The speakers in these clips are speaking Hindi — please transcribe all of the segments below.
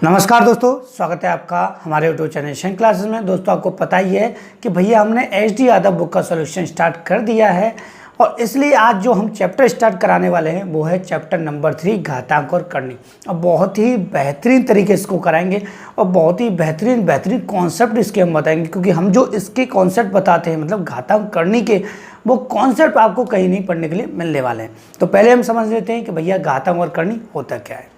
नमस्कार दोस्तों, स्वागत है आपका हमारे यूट्यूब चैनल शेन क्लासेस में। दोस्तों आपको पता ही है कि भैया हमने एच.डी. यादव बुक का सॉल्यूशन स्टार्ट कर दिया है और इसलिए आज जो हम चैप्टर स्टार्ट कराने वाले हैं वो है चैप्टर नंबर 3 घातांक और करनी। अब बहुत ही बेहतरीन तरीके से इसको कराएंगे और बहुत ही बेहतरीन कॉन्सेप्ट इसके हम बताएंगे, क्योंकि हम जो इसके कॉन्सेप्ट बताते हैं मतलब घातांक करनी के, वो कॉन्सेप्ट आपको कहीं नहीं पढ़ने के लिए मिलने वाले हैं। तो पहले हम समझ लेते हैं कि भैया घातांक और करनी होता क्या है।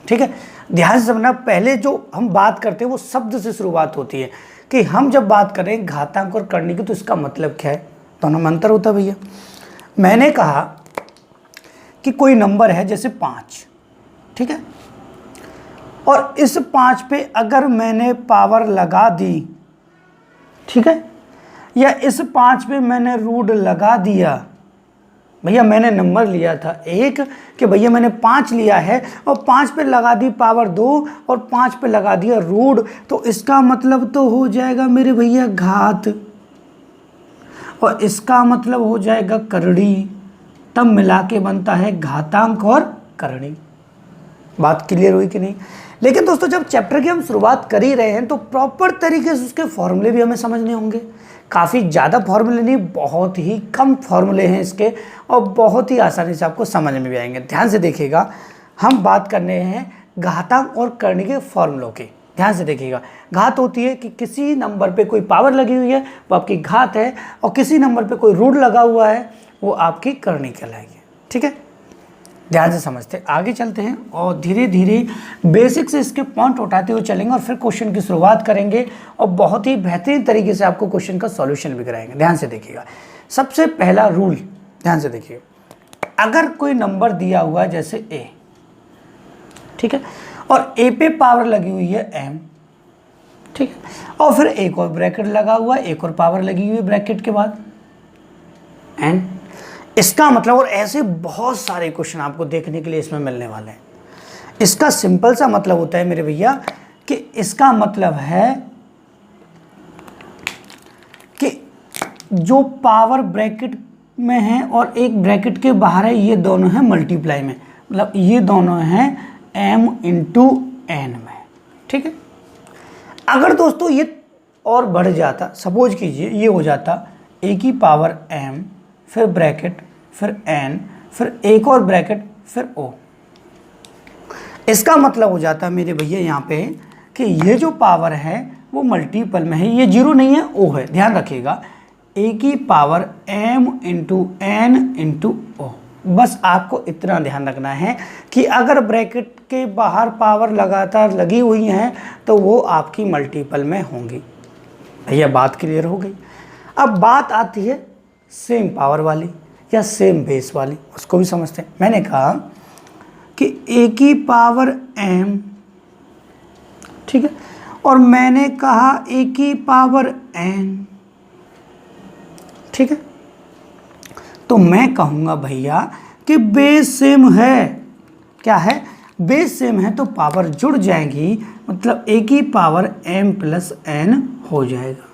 ठीक है, ध्यान से समझना। पहले जो हम बात करते हैं वो शब्द से शुरुआत होती है कि हम जब बात करें घातांक और करनी की तो इसका मतलब क्या है। दोनों में अंतर होता है भैया। मैंने कहा कि कोई नंबर है जैसे 5, ठीक है, और इस 5 पे अगर मैंने पावर लगा दी, ठीक है, या इस 5 पे मैंने रूट लगा दिया। भैया मैंने नंबर लिया था 1 कि भैया मैंने 5 लिया है और 5 पे लगा दी पावर 2 और 5 पे लगा दिया रूट, तो इसका मतलब तो हो जाएगा मेरे भैया घात, और इसका मतलब हो जाएगा करणी। तब मिला के बनता है घातांक और करणी। बात क्लियर हुई कि नहीं? लेकिन दोस्तों जब चैप्टर की हम शुरुआत कर ही रहे हैं तो प्रॉपर तरीके से उसके फॉर्मूले भी हमें समझने होंगे। काफ़ी ज़्यादा फॉर्मूले नहीं, बहुत ही कम फॉर्मूले हैं इसके और बहुत ही आसानी से आपको समझ में भी आएंगे। ध्यान से देखिएगा, हम बात करने हैं घातांक और करनी के फॉर्मूलों की। ध्यान से देखिएगा, घात होती है कि किसी नंबर पे कोई पावर लगी हुई है वो आपकी घात है, और किसी नंबर पे कोई रूट लगा हुआ है वो आपकी करनी कहलाएगी। ठीक है, ध्यान से समझते आगे चलते हैं और धीरे धीरे बेसिक से इसके पॉइंट उठाते हुए चलेंगे और फिर क्वेश्चन की शुरुआत करेंगे और बहुत ही बेहतरीन तरीके से आपको क्वेश्चन का सॉल्यूशन भी कराएंगे। ध्यान से देखिएगा, सबसे पहला रूल ध्यान से देखिएगा। अगर कोई नंबर दिया हुआ है जैसे a, ठीक है, और a पे पावर लगी हुई है m, ठीक है, और फिर एक और ब्रैकेट लगा हुआ है, एक और पावर लगी हुई है ब्रैकेट के बाद n। इसका मतलब, और ऐसे बहुत सारे क्वेश्चन आपको देखने के लिए इसमें मिलने वाले हैं। इसका सिंपल सा मतलब होता है मेरे भैया कि इसका मतलब है कि जो पावर ब्रैकेट में है और एक ब्रैकेट के बाहर है, ये दोनों हैं मल्टीप्लाई में, मतलब ये दोनों हैं m इंटू n में। ठीक है, अगर दोस्तों ये और बढ़ जाता, सपोज कीजिए ये हो जाता a की पावर m फिर ब्रैकेट फिर n फिर एक और ब्रैकेट फिर o। इसका मतलब हो जाता मेरे भैया यहाँ पे कि ये जो पावर है वो मल्टीपल में है, ये जीरो नहीं है, o है। ध्यान रखिएगा, a की power m into n into o। बस आपको इतना ध्यान रखना है कि अगर ब्रैकेट के बाहर पावर लगातार लगी हुई हैं तो वो आपकी मल्टीपल में होंगी। भैया बात क्लियर हो गई। अब बात आती है सेम पावर वाली या सेम बेस वाली, उसको भी समझते हैं। मैंने कहा कि a की पावर m, ठीक है, और मैंने कहा a की पावर n, ठीक है, तो मैं कहूँगा भैया कि बेस सेम है। क्या है? बेस सेम है तो पावर जुड़ जाएगी, मतलब a की पावर m प्लस n हो जाएगा।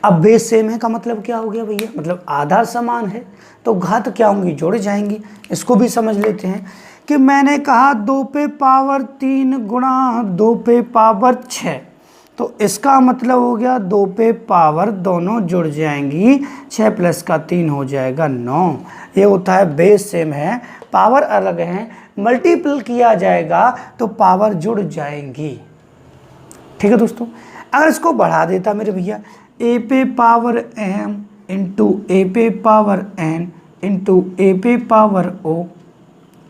अब बेस सेम है का मतलब क्या हो गया भैया? मतलब आधार समान है तो घात क्या होंगी? जोड़ जाएंगी। इसको भी समझ लेते हैं कि मैंने कहा 2 पे पावर 3 गुणा 2 पे पावर 6, तो इसका मतलब हो गया 2 पे पावर दोनों जुड़ जाएंगी, 6 प्लस का 3 हो जाएगा 9। ये होता है बेस सेम है, पावर अलग है, मल्टीपल किया जाएगा तो पावर जुड़ जाएंगी। ठीक है दोस्तों, अगर इसको बढ़ा देता मेरे भैया a पे पावर m इंटू a पे पावर n इंटू a पे पावर o,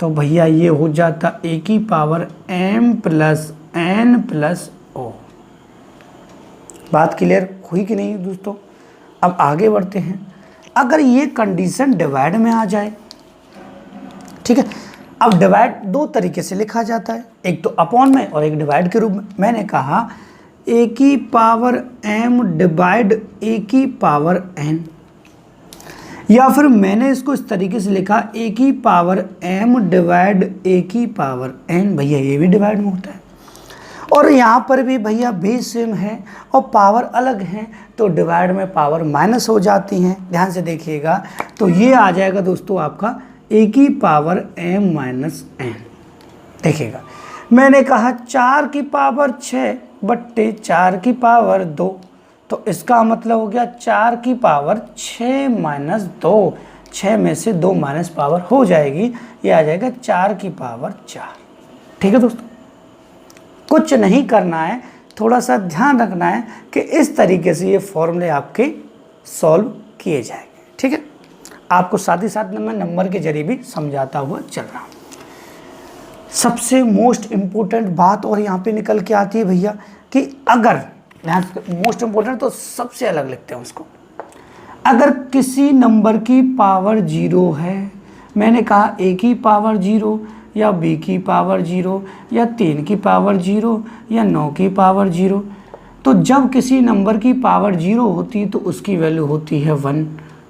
तो भैया ये हो जाता a की power m plus n plus o। बात क्लियर हुई कि नहीं दोस्तों? अब आगे बढ़ते हैं। अगर ये कंडीशन डिवाइड में आ जाए, ठीक है, अब डिवाइड दो तरीके से लिखा जाता है, एक तो अपॉन में और एक डिवाइड के रूप में। मैंने कहा a की पावर m डिवाइड a की पावर n, या फिर मैंने इसको इस तरीके से लिखा a की पावर m डिवाइड a की पावर n। भैया ये भी डिवाइड में होता है, और यहाँ पर भी भैया बेस सेम है और पावर अलग है तो डिवाइड में पावर माइनस हो जाती हैं। ध्यान से देखिएगा, तो ये आ जाएगा दोस्तों आपका a की पावर m माइनस n। देखिएगा मैंने कहा 4 की पावर 6 बट्टे 4 की पावर 2, तो इसका मतलब हो गया 4 की पावर 6 माइनस 2, 6 में से 2 माइनस पावर हो जाएगी, ये आ जाएगा 4 की पावर 4। ठीक है दोस्तों, कुछ नहीं करना है, थोड़ा सा ध्यान रखना है कि इस तरीके से ये फॉर्मूले आपके सॉल्व किए जाएंगे। ठीक है, आपको साथ ही साथ मैं नंबर के जरिए भी समझाता हुआ चल रहा हूँ। सबसे मोस्ट इम्पोर्टेंट बात और यहाँ पे निकल के आती है भैया कि अगर मोस्ट इम्पोर्टेंट तो सबसे अलग लिखते हैं उसको, अगर किसी नंबर की पावर 0 है, मैंने कहा a की पावर 0 या b की पावर 0 या 3 की पावर 0 या 9 की पावर 0, तो जब किसी नंबर की पावर 0 होती है तो उसकी वैल्यू होती है 1,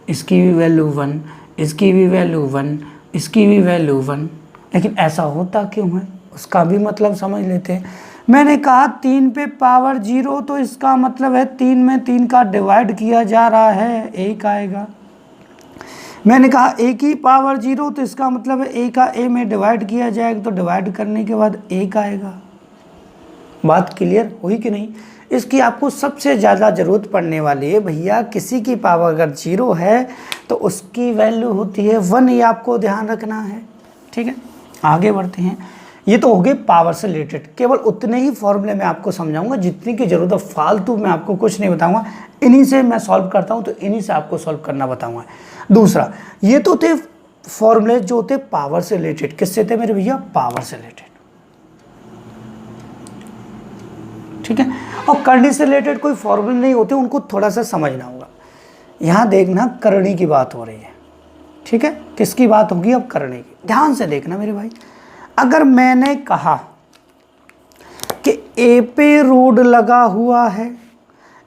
इसकी भी वैल्यू 1, इसकी भी वैल्यू 1, इसकी भी वैल्यू 1। लेकिन ऐसा होता क्यों है, उसका भी मतलब समझ लेते हैं। मैंने कहा 3 पे पावर 0, तो इसका मतलब है 3 में 3 का डिवाइड किया जा रहा है, 1 आएगा। मैंने कहा a की पावर 0, तो इसका मतलब है a का a में डिवाइड किया जाएगा, तो डिवाइड करने के बाद 1 आएगा। बात क्लियर हुई कि नहीं? इसकी आपको सबसे ज़्यादा ज़रूरत पड़ने वाली है भैया, किसी की पावर अगर 0 है तो उसकी वैल्यू होती है 1, ये आपको ध्यान रखना है। ठीक है, आगे बढ़ते हैं। ये तो हो गए पावर से रिलेटेड, केवल उतने ही फॉर्मूले मैं आपको समझाऊंगा जितनी की ज़रूरत है, फालतू मैं आपको कुछ नहीं बताऊंगा। इन्हीं से मैं सॉल्व करता हूं तो इन्हीं से आपको सॉल्व करना बताऊंगा। दूसरा, ये तो थे फॉर्मूले जो थे पावर से रिलेटेड। किससे थे मेरे भैया? पावर से रिलेटेड। ठीक है, और करनी से रिलेटेड कोई फॉर्मूले नहीं होते, उनको थोड़ा सा समझना होगा। यहाँ देखना करनी की बात हो रही है। ठीक है, किसकी बात होगी? अब करने की। ध्यान से देखना मेरे भाई, अगर मैंने कहा कि ए पे रूट लगा हुआ है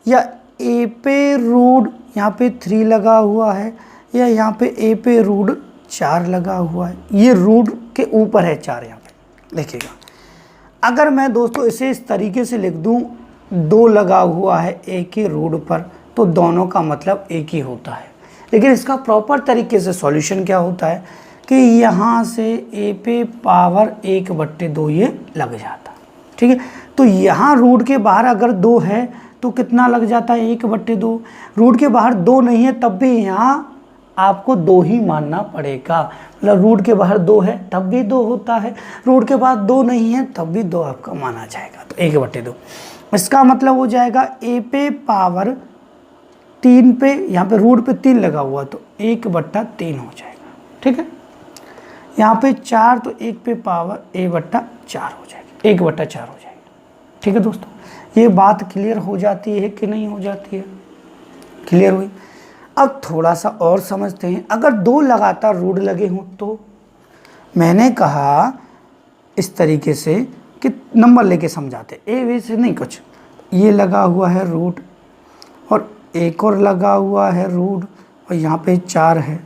या ए पे रूट यहाँ पे 3 लगा हुआ है या यहाँ पे ए पे रूट 4 लगा हुआ है, ये रूट के ऊपर है 4, यहाँ पे देखिएगा। अगर मैं दोस्तों इसे इस तरीके से लिख दूँ 2 लगा हुआ है ए के रूट पर, तो दोनों का मतलब एक ही होता है। लेकिन इसका प्रॉपर तरीके से सॉल्यूशन क्या होता है कि यहाँ से a पे पावर 1/2 ये लग जाता। ठीक है, तो यहाँ रूट के बाहर अगर 2 है तो कितना लग जाता है? 1/2। रूट के बाहर 2 नहीं है तब भी यहाँ आपको 2 ही मानना पड़ेगा। मतलब रूट के बाहर 2 है तब भी 2 होता है, रूट के बाद 2 नहीं है तब भी 2 आपका माना जाएगा, तो 1/2। इसका मतलब हो जाएगा a पे पावर 3 पे, यहाँ पे रूट पे 3 लगा हुआ तो 1/3 हो जाएगा। ठीक है, यहाँ पे 4 तो 1 पे पावर a/4 हो जाएगी, 1/4 हो जाएगी। ठीक है दोस्तों, ये बात क्लियर हो जाती है कि नहीं हो जाती है? क्लियर हुई। अब थोड़ा सा और समझते हैं। अगर 2 लगातार रूट लगे हों तो मैंने कहा इस तरीके से कि नंबर लेके समझाते, ए वैसे नहीं कुछ, ये लगा हुआ है रूट और एक और लगा हुआ है रूट और यहाँ पे 4 है,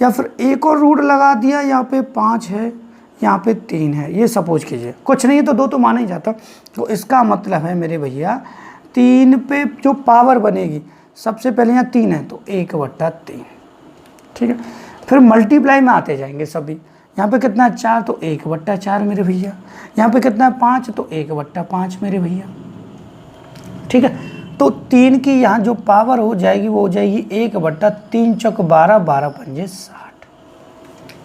या फिर एक और रूट लगा दिया, यहाँ पे 5 है, यहाँ पे 3 है, ये सपोज कीजिए। कुछ नहीं है तो 2 तो माना ही जाता। तो इसका मतलब है मेरे भैया 3 पे जो पावर बनेगी, सबसे पहले यहाँ 3 है तो 1/3। ठीक है, फिर मल्टीप्लाई में आते जाएंगे सभी। यहाँ पे कितना है? 4 तो 1/4 मेरे भैया। यहाँ पे कितना है? 5 तो 1/5 मेरे भैया। ठीक है, तो 3 की यहाँ जो पावर हो जाएगी वो हो जाएगी 1/3 चौक 12, 12 पंजे 60।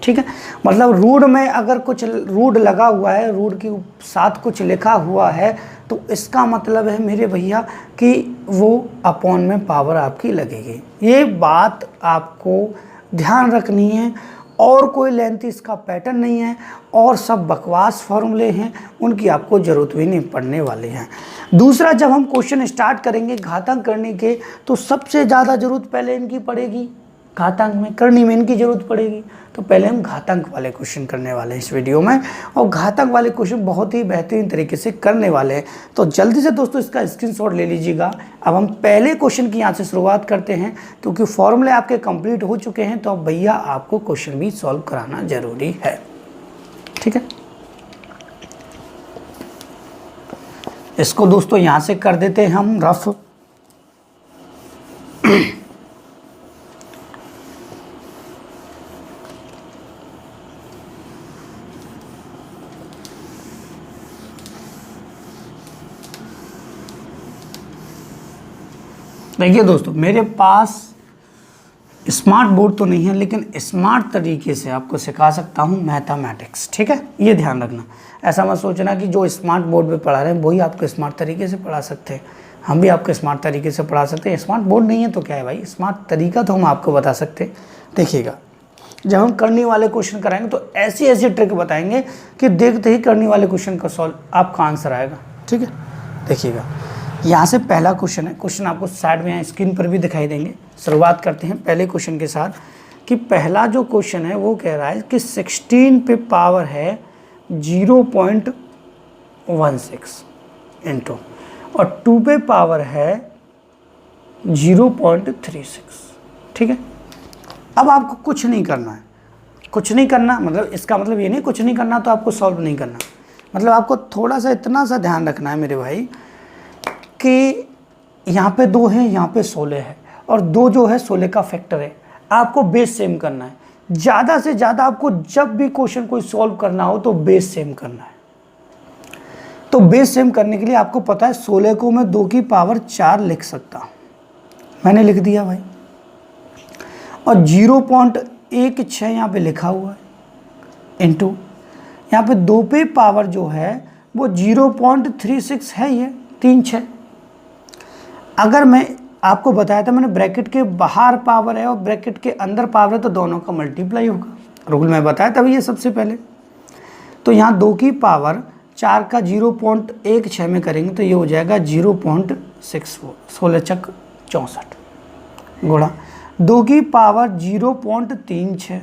ठीक है, मतलब रूट में अगर कुछ रूट लगा हुआ है, रूट के साथ कुछ लिखा हुआ है, तो इसका मतलब है मेरे भैया कि वो अपॉन में पावर आपकी लगेगी। ये बात आपको ध्यान रखनी है, और कोई लेंथ इसका पैटर्न नहीं है, और सब बकवास फॉर्मूले हैं, उनकी आपको ज़रूरत भी नहीं पड़ने वाले हैं। दूसरा, जब हम क्वेश्चन स्टार्ट करेंगे घातांक करने के, तो सबसे ज़्यादा ज़रूरत पहले इनकी पड़ेगी, घातांक में करनी में इनकी ज़रूरत पड़ेगी। तो पहले हम घातांक वाले क्वेश्चन करने वाले हैं इस वीडियो में, और घातांक वाले क्वेश्चन बहुत ही बेहतरीन तरीके से करने वाले हैं। तो जल्दी से दोस्तों इसका स्क्रीनशॉट ले लीजिएगा। अब हम पहले क्वेश्चन की यहाँ से शुरुआत करते हैं, क्योंकि फॉर्मूले आपके कंप्लीट हो चुके हैं, तो अब भैया आपको क्वेश्चन भी सॉल्व कराना जरूरी है। ठीक है, इसको दोस्तों यहाँ से कर देते हैं हम रफ। देखिए दोस्तों, मेरे पास स्मार्ट बोर्ड तो नहीं है, लेकिन स्मार्ट तरीके से आपको सिखा सकता हूँ मैथमेटिक्स। ठीक है, ये ध्यान रखना। ऐसा मत सोचना कि जो स्मार्ट बोर्ड पे पढ़ा रहे हैं वही आपको स्मार्ट तरीके से पढ़ा सकते हैं। हम भी आपको स्मार्ट तरीके से पढ़ा सकते हैं। स्मार्ट बोर्ड नहीं है तो क्या है भाई, स्मार्ट तरीका तो हम आपको बता सकते हैं। देखिएगा, जब हम करने वाले क्वेश्चन कराएंगे तो ऐसी ऐसी ट्रिक बताएंगे कि देखते ही करने वाले क्वेश्चन का सॉल्व आपका आंसर आएगा। ठीक है, देखिएगा, यहाँ से पहला क्वेश्चन है। क्वेश्चन आपको साइड में स्क्रीन पर भी दिखाई देंगे। शुरुआत करते हैं पहले क्वेश्चन के साथ कि पहला जो क्वेश्चन है वो कह रहा है कि 16 पे पावर है 0.16 इंटू और 2 पे पावर है 0.36। ठीक है, अब आपको कुछ नहीं करना है। कुछ नहीं करना मतलब इसका मतलब ये नहीं कुछ नहीं करना तो आपको सॉल्व नहीं करना। मतलब आपको थोड़ा सा इतना सा ध्यान रखना है मेरे भाई कि यहाँ पे 2 है, यहाँ पे 16 है और 2 जो है 16 का फैक्टर है। आपको बेस सेम करना है। ज़्यादा से ज़्यादा आपको जब भी क्वेश्चन कोई सॉल्व करना हो तो बेस सेम करना है। तो बेस सेम करने के लिए आपको पता है 16 को मैं 2 की पावर 4 लिख सकता हूँ। मैंने लिख दिया भाई। और 0.16 यहाँ पे लिखा हुआ है इंटू यहाँ पे 2 पे पावर जो है वो 0.36 है, ये 3/6। अगर मैं आपको बताया था मैंने ब्रैकेट के बाहर पावर है और ब्रैकेट के अंदर पावर है तो दोनों का मल्टीप्लाई होगा। रूल में बताया तभी ये सबसे पहले। तो यहाँ 2 की पावर 4 का 0.16 में करेंगे तो ये हो जाएगा 0.64, 16 चक 64 गुणा 2 की पावर 0.36।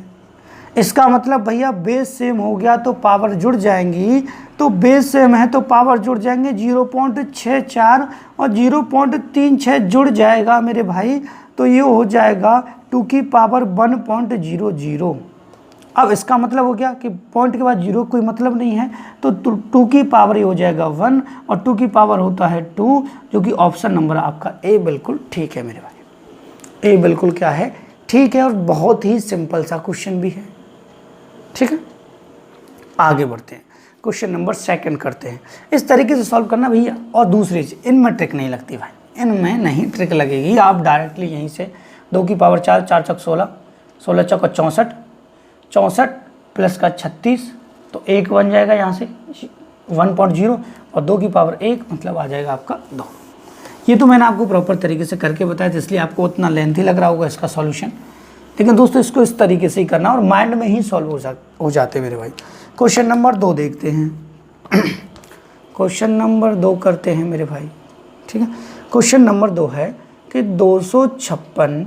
इसका मतलब भैया बेस सेम हो गया तो पावर जुड़ जाएंगी। तो बेस सेम है तो पावर जुड़ जाएंगे 0.64 और 0.36 जुड़ जाएगा मेरे भाई। तो ये हो जाएगा 2 की पावर 1.00। अब इसका मतलब हो गया कि पॉइंट के बाद 0 कोई मतलब नहीं है तो 2 की पावर ये हो जाएगा 1 और 2 की पावर होता है 2, जो कि ऑप्शन नंबर आपका ए बिल्कुल ठीक है मेरे भाई। ए बिल्कुल क्या है, ठीक है और बहुत ही सिंपल सा क्वेश्चन भी है। ठीक है, आगे बढ़ते हैं, क्वेश्चन नंबर 2 करते हैं। इस तरीके से सॉल्व करना भैया। और दूसरी चीज, इनमें ट्रिक नहीं लगती भाई, इनमें नहीं ट्रिक लगेगी। आप डायरेक्टली यहीं से 2 की पावर 4, 4 चक 16, 16 चक 64, 64 प्लस का 36 तो 1 बन जाएगा यहाँ से 1.0 और 2 की पावर 1 मतलब आ जाएगा आपका 2। ये तो मैंने आपको प्रॉपर तरीके से करके बताया था, इसलिए आपको उतना लेंथी लग रहा होगा इसका सॉल्यूशन। लेकिन दोस्तों इसको इस तरीके से ही करना और माइंड में ही सॉल्व हो जाते मेरे भाई। क्वेश्चन नंबर 2 देखते हैं। क्वेश्चन नंबर 2 करते हैं मेरे भाई। ठीक है, क्वेश्चन नंबर 2 है कि 256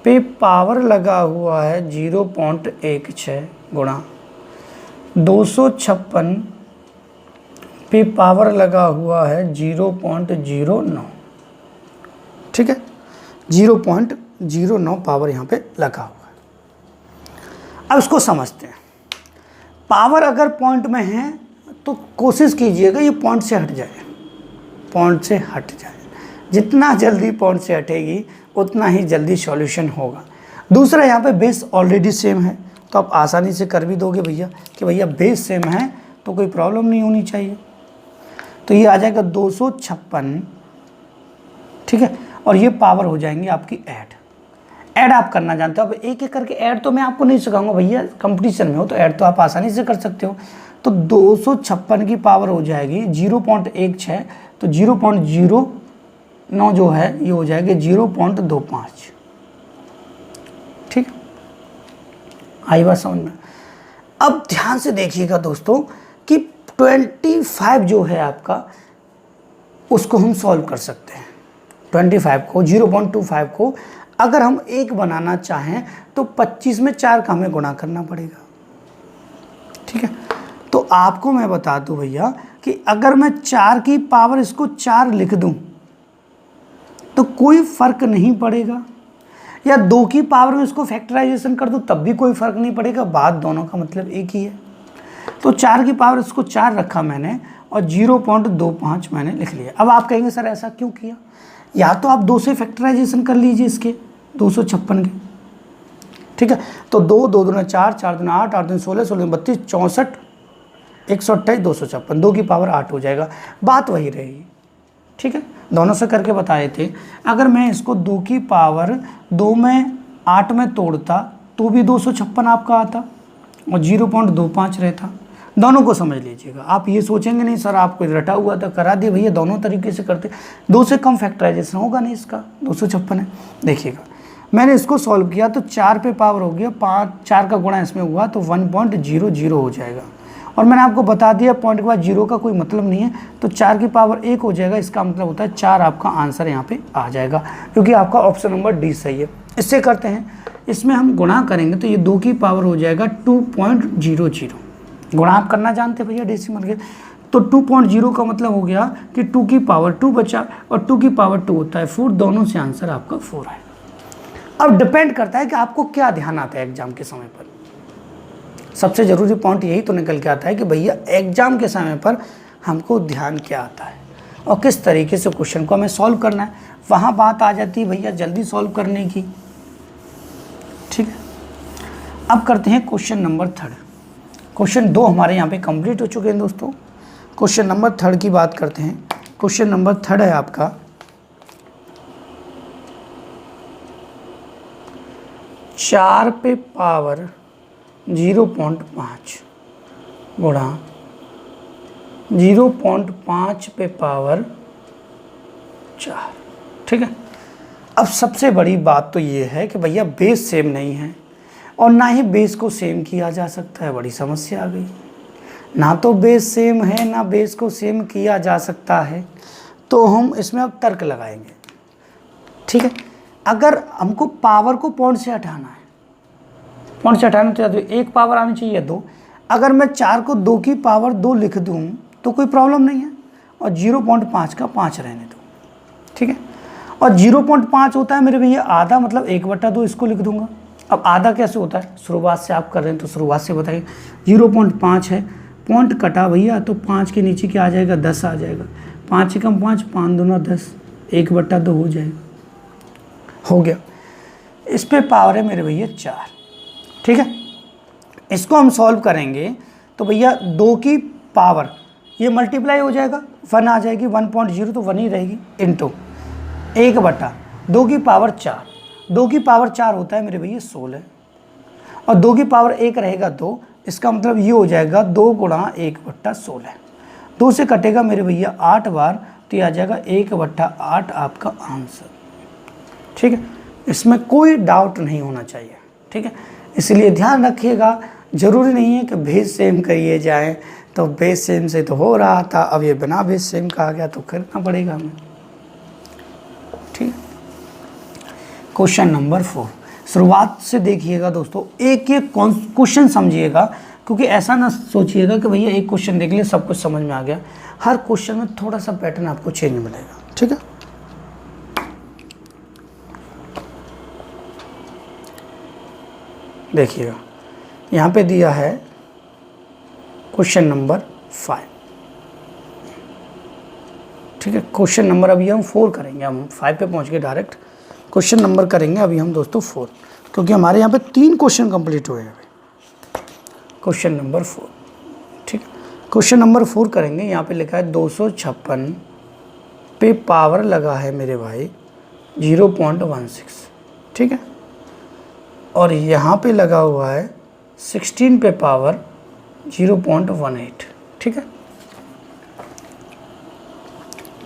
पे पावर लगा हुआ है 0.16 गुणा 256 पे पावर लगा हुआ है 0.09। ठीक है, 0.09 पावर यहाँ पे लगा हुआ है। अब इसको समझते हैं। पावर अगर पॉइंट में है तो कोशिश कीजिएगा ये पॉइंट से हट जाए, पॉइंट से हट जाए। जितना जल्दी पॉइंट से हटेगी उतना ही जल्दी सॉल्यूशन होगा। दूसरा, यहाँ पे बेस ऑलरेडी सेम है तो आप आसानी से कर भी दोगे भैया कि भैया बेस सेम है तो कोई प्रॉब्लम नहीं होनी चाहिए। तो ये आ जाएगा 256। ठीक है, और ये पावर हो जाएंगी आपकी ऐड आप करना जानते हो। अब एक एक करके ऐड तो मैं आपको नहीं सिखाऊंगा भैया, कंपटीशन में हो तो ऐड तो आप आसानी से कर सकते हो। तो 256 की पावर हो जाएगी 0.16 तो 0.09 जो है ये हो जाएगी 0.25। ठीक, आई बात समझ में। अब ध्यान से देखिएगा दोस्तों कि 25 जो है आपका उसको हम सॉल्व कर सकते हैं। 25 को 0.25 को अगर हम 1 बनाना चाहें तो 25 में 4 का हमें गुणा करना पड़ेगा। ठीक है, तो आपको मैं बता दूं भैया कि अगर मैं 4 की पावर इसको 4 लिख दूं तो कोई फर्क नहीं पड़ेगा, या 2 की पावर में इसको फैक्टराइजेशन कर दूं तब भी कोई फर्क नहीं पड़ेगा। बात दोनों का मतलब एक ही है। तो 4 की पावर इसको 4 रखा मैंने और 0.25 मैंने लिख लिया। अब आप कहेंगे सर ऐसा क्यों किया? या तो आप 2 से फैक्टराइजेशन कर लीजिए इसके 256 के। ठीक है, तो 2 2 दूना 4, 4 दूना 8, 8 दूना 16, 16 32, 64, 128, 256, 2 की पावर 8 हो जाएगा। बात वही रहेगी, ठीक है, दोनों से करके बताए थे। अगर मैं इसको 2 की पावर 2 में 8 में तोड़ता तो भी 256 आपका आता और 0.25 रहता। दोनों को समझ लीजिएगा, आप ये सोचेंगे नहीं सर आपको रटा हुआ था, करा दिए भैया, दोनों तरीके से करते। 2 से कम फैक्टराइजेशन होगा नहीं इसका, 256 है। देखिएगा मैंने इसको सॉल्व किया तो 4 पे पावर हो गया 5, 4 का गुणा इसमें हुआ तो 1.00 हो जाएगा। और मैंने आपको बता दिया पॉइंट के बाद 0 का कोई मतलब नहीं है, तो 4 की पावर 1 हो जाएगा। इसका मतलब होता है 4 आपका आंसर यहाँ पे आ जाएगा, क्योंकि आपका ऑप्शन नंबर डी सही है। इससे करते हैं, इसमें हम गुणा करेंगे तो ये 2 की पावर हो जाएगा 2.00। गुणा आप करना जानते भैया डेसिमल के, तो 2.0 का मतलब हो गया कि 2 की पावर 2 बचा और 2 की पावर 2 होता है 4, दोनों से आंसर आपका 4 है। अब डिपेंड करता है कि आपको क्या ध्यान आता है एग्जाम के समय पर। सबसे ज़रूरी पॉइंट यही तो निकल के आता है कि भैया एग्जाम के समय पर हमको ध्यान क्या आता है और किस तरीके से क्वेश्चन को हमें सॉल्व करना है। वहाँ बात आ जाती है भैया जल्दी सॉल्व करने की। ठीक है, अब करते हैं क्वेश्चन नंबर 3। क्वेश्चन 2 हमारे यहाँ पे कंप्लीट हो चुके हैं दोस्तों। क्वेश्चन नंबर 3 की बात करते हैं। क्वेश्चन नंबर 3 है आपका 4 पे पावर 0.5 गुणा 0.5 पे पावर 4। ठीक है, अब सबसे बड़ी बात तो ये है कि भैया बेस सेम नहीं है और ना ही बेस को सेम किया जा सकता है। बड़ी समस्या आ गई, ना तो बेस सेम है ना बेस को सेम किया जा सकता है, तो हम इसमें अब तर्क लगाएंगे। ठीक है, अगर हमको पावर को पॉइंट से हटाना है, पॉइंट से हटाना तो एक पावर आनी चाहिए 2। अगर मैं 4 को 2 की पावर 2 लिख दूँ तो कोई प्रॉब्लम नहीं है, और 0.5 का 5 रहने दो। ठीक है, और 0.5 होता है मेरे भैया आधा, मतलब 1/2 इसको लिख दूंगा। अब आधा कैसे होता है, शुरुआत से आप कर रहे हैं तो शुरुआत से बताइए। 0.5 है, पॉइंट कटा भैया तो 5 के नीचे क्या आ जाएगा, 10 आ जाएगा। 5 एकम 5, 5 दूना 10, 1/2 हो जाएगा, हो गया। इस पे पावर है मेरे भैया 4। ठीक है, इसको हम सॉल्व करेंगे तो भैया 2 की पावर ये मल्टीप्लाई हो जाएगा, 1 आ जाएगी, 1.0 तो 1 ही रहेगी, इंटू 1/2 की पावर 4। 2 की पावर 4 होता है मेरे भैया 16, और 2 की पावर 1 रहेगा 2। इसका मतलब ये हो जाएगा 2 गुणा 1/16। 2 से कटेगा मेरे भैया 8 बार, तो ये आ जाएगा 1/8 आपका आंसर। ठीक है, इसमें कोई डाउट नहीं होना चाहिए। ठीक है, इसलिए ध्यान रखिएगा, ज़रूरी नहीं है कि बेस सेम करिए जाए, तो बेस सेम से तो हो रहा था, अब ये बिना बेस सेम कहा गया तो करना पड़ेगा हमें। ठीक, क्वेश्चन नंबर 4 शुरुआत से देखिएगा दोस्तों, एक एक क्वेश्चन समझिएगा, क्योंकि ऐसा ना सोचिएगा कि भैया एक क्वेश्चन देख लिया सब कुछ समझ में आ गया। हर क्वेश्चन में थोड़ा सा पैटर्न आपको चेंज मिलेगा। ठीक है, देखिएगा यहाँ पे दिया है क्वेश्चन नंबर 5। ठीक है, क्वेश्चन नंबर अभी हम 4 करेंगे, हम 5 पे पहुँच गए डायरेक्ट। क्वेश्चन नंबर करेंगे अभी हम दोस्तों 4, क्योंकि हमारे यहाँ पे 3 क्वेश्चन कंप्लीट हुए हैं अभी। क्वेश्चन नंबर 4, ठीक है, क्वेश्चन नंबर 4 करेंगे। यहाँ पे लिखा है 256 पे पावर लगा है मेरे भाई 0.16। ठीक है, और यहाँ पे लगा हुआ है 16 पे पावर 0.18। ठीक है,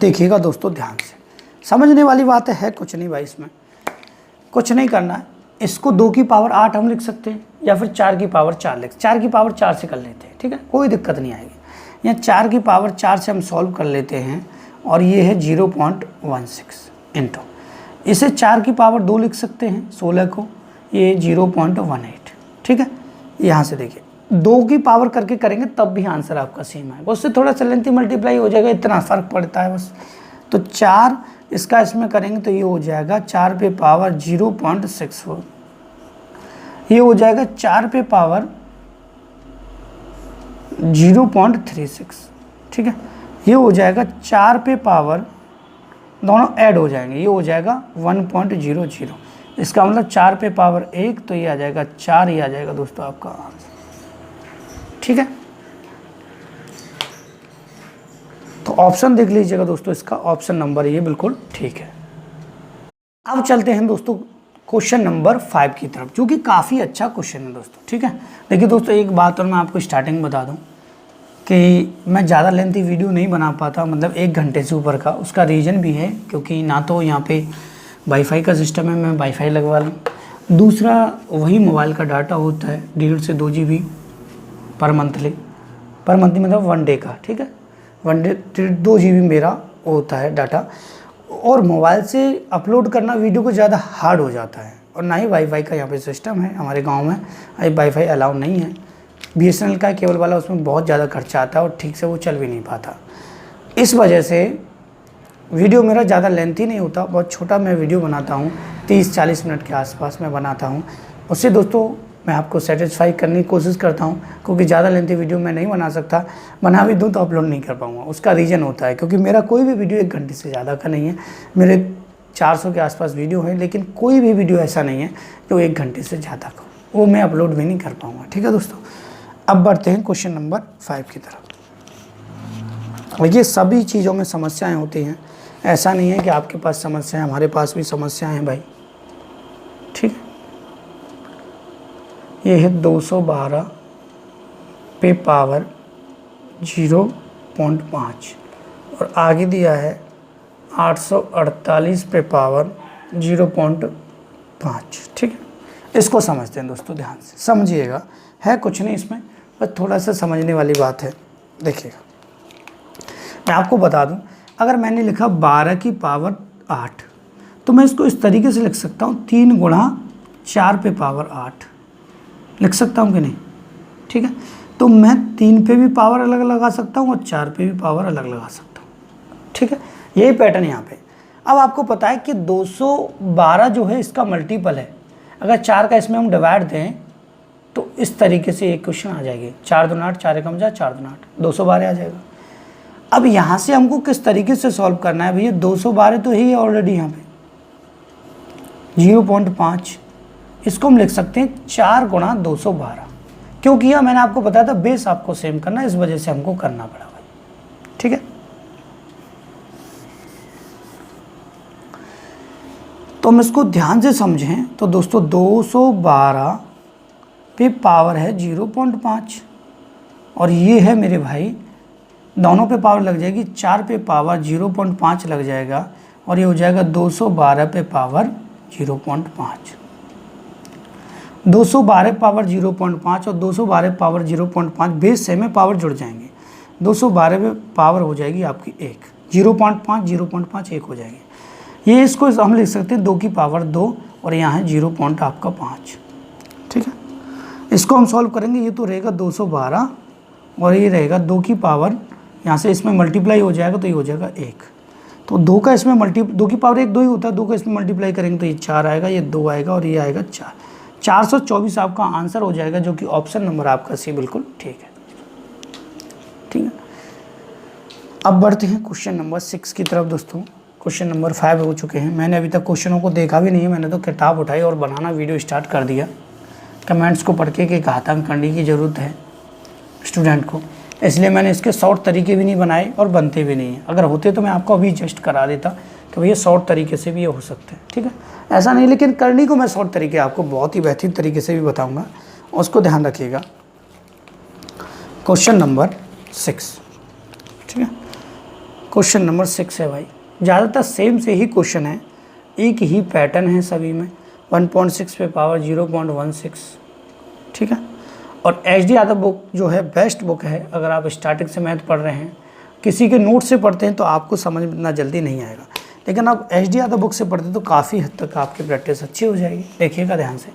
देखिएगा दोस्तों ध्यान से, समझने वाली बात है कुछ नहीं भाई, इसमें कुछ नहीं करना है। इसको 2 की पावर 8 हम लिख सकते हैं, या फिर 4 की पावर 4 लिख, 4 की पावर 4 से कर लेते हैं। ठीक है, कोई दिक्कत नहीं आएगी। यहाँ 4 की पावर 4 से हम सॉल्व कर लेते हैं, और ये है 0.16 इंटू, इसे 4 की पावर 2 लिख सकते हैं 16 को, ये 0.18। ठीक है, यहाँ से देखिए 2 की पावर करके करेंगे तब भी आंसर आपका सेम आएगा, उससे थोड़ा सा लेंथी मल्टीप्लाई हो जाएगा, इतना फ़र्क पड़ता है बस। तो 4 इसका इसमें करेंगे तो ये हो जाएगा 4 पे पावर 0.64, ये हो जाएगा 4 पे पावर 0.36। ठीक है, ये हो जाएगा 4 पे पावर, दोनों ऐड हो जाएंगे, ये हो जाएगा 1.00। इसका मतलब 4 पे पावर 1, तो ये आ जाएगा 4 ही आ जाएगा दोस्तों आपका आंसर। ठीक है, तो ऑप्शन देख लीजिएगा दोस्तों, इसका ऑप्शन नंबर ये बिल्कुल ठीक है। अब चलते हैं दोस्तों क्वेश्चन नंबर 5 की तरफ, जो कि काफ़ी अच्छा क्वेश्चन है दोस्तों। ठीक है, देखिए दोस्तों, एक बात और मैं आपको स्टार्टिंग बता दूं कि मैं ज़्यादा लेंथी वीडियो नहीं बना पाता, मतलब 1 घंटे से ऊपर का। उसका रीज़न भी है क्योंकि ना तो यहाँ पे वाईफाई का सिस्टम है, मैं वाईफाई लगवा लूँ, दूसरा वही मोबाइल का डाटा होता है 1.5 से 2 GB पर मंथली मतलब 1 डे का। ठीक है, 1 डे 2 GB मेरा होता है डाटा, और मोबाइल से अपलोड करना वीडियो को ज़्यादा हार्ड हो जाता है, और ना ही वाईफाई का यहाँ पे सिस्टम है हमारे गांव में, अभी वाईफाई अलाउ नहीं है। BSNL का केबल वाला, उसमें बहुत ज़्यादा खर्चा आता है और ठीक से वो चल भी नहीं पाता। इस वजह से वीडियो मेरा ज़्यादा लेंथी नहीं होता, बहुत छोटा मैं वीडियो बनाता हूँ, 30-40 मिनट के आसपास मैं बनाता हूँ। उससे दोस्तों मैं आपको सेटिस्फाई करने की कोशिश करता हूँ, क्योंकि ज़्यादा लेंथी वीडियो मैं नहीं बना सकता, बना भी दूँ तो अपलोड नहीं कर पाऊँगा। उसका रीज़न होता है क्योंकि मेरा कोई भी वीडियो 1 घंटे से ज़्यादा का नहीं है। मेरे 400 के आसपास वीडियो है, लेकिन कोई भी वीडियो ऐसा नहीं है जो 1 घंटे से ज़्यादा का, वो मैं अपलोड भी नहीं कर पाऊँगा। ठीक है दोस्तों, अब बढ़ते हैं क्वेश्चन नंबर 5 की तरफ। ये सभी चीज़ों में समस्याएँ होती हैं, ऐसा नहीं है कि आपके पास समस्या है, हमारे पास भी समस्याएँ हैं भाई। ठीक है, ये है 212 पे पावर 0.5 और आगे दिया है 848 पे पावर 0.5। ठीक है, इसको समझते हैं दोस्तों, ध्यान से समझिएगा, है कुछ नहीं इसमें, बस थोड़ा सा समझने वाली बात है। देखिएगा, मैं आपको बता दूं, अगर मैंने लिखा 12 की पावर 8, तो मैं इसको इस तरीके से लिख सकता हूँ, 3 गुणा 4 पे पावर 8 लिख सकता हूँ कि नहीं। ठीक है, तो मैं 3 पे भी पावर अलग लगा सकता हूँ और 4 पे भी पावर अलग लगा सकता हूँ। ठीक है, यही पैटर्न यहाँ पे। अब आपको पता है कि 212 जो है इसका मल्टीपल है, अगर 4 का इसमें हम डिवाइड दें तो इस तरीके से एक क्वेश्चन आ जाएगी, 4 दूना 8, 4 एकम 4, 4 दूना 8, 212 आ जाएगा। अब यहाँ से हमको किस तरीके से सॉल्व करना है भैया, 212 तो ही है ऑलरेडी यहाँ पे, 0.5, इसको हम लिख सकते हैं 4 गुणा 212। क्यों किया, मैंने आपको बताया था बेस आपको सेम करना, इस वजह से हमको करना पड़ा भाई। ठीक है, तो हम इसको ध्यान से समझें तो दोस्तों 212 पे पावर है 0.5 और ये है मेरे भाई, दोनों पे पावर लग जाएगी, 4 पे पावर 0.5 लग जाएगा और ये हो जाएगा 212 पे पावर 0.5। 212 पावर 0.5 और 212 पावर 0.5 बेस सेम में पावर जुड़ जाएंगे, 212 पे पावर हो जाएगी आपकी 1, 0.5 0.5 1 हो जाएगी। ये इसको हम लिख सकते हैं 2 की पावर 2 और यहाँ है 0.5। ठीक है, इसको हम सॉल्व करेंगे, ये तो रहेगा 212 और ये रहेगा 2 की पावर, यहाँ से इसमें मल्टीप्लाई हो जाएगा तो ये हो जाएगा 1, तो 2 का इसमें 2 की पावर 1 2 ही होता है, 2 का इसमें मल्टीप्लाई करेंगे तो ये 4 आएगा, ये 2 आएगा और ये आएगा 4, 424 आपका आंसर हो जाएगा, जो कि ऑप्शन नंबर आपका सी बिल्कुल ठीक है। ठीक है, अब बढ़ते हैं क्वेश्चन नंबर 6 की तरफ दोस्तों। क्वेश्चन नंबर 5 हो चुके हैं, मैंने अभी तक क्वेश्चनों को देखा भी नहीं है, मैंने तो किताब उठाई और बनाना वीडियो स्टार्ट कर दिया। कमेंट्स को पढ़ के घातक करने की ज़रूरत है स्टूडेंट को, इसलिए मैंने इसके शॉर्ट तरीके भी नहीं बनाए और बनते भी नहीं हैं। अगर होते तो मैं आपको अभी जस्ट करा देता कि भैया शॉर्ट तरीके से भी ये हो सकते हैं। ठीक है, ऐसा नहीं, लेकिन करने को मैं शॉर्ट तरीके आपको बहुत ही बेहतरीन तरीके से भी बताऊंगा, उसको ध्यान रखिएगा। क्वेश्चन नंबर 6, ठीक है, क्वेश्चन नंबर 6 है भाई, ज़्यादातर सेम से ही क्वेश्चन है, एक ही पैटर्न है सभी में, 1.6 पे पावर 0.16। ठीक है, और HD यादव बुक जो है बेस्ट बुक है, अगर आप स्टार्टिंग से मैथ पढ़ रहे हैं, किसी के नोट से पढ़ते हैं तो आपको समझ में इतना जल्दी नहीं आएगा, लेकिन आप HD यादव बुक से पढ़ते हैं तो काफ़ी हद तक आपकी प्रैक्टिस अच्छी हो जाएगी। देखिएगा ध्यान से,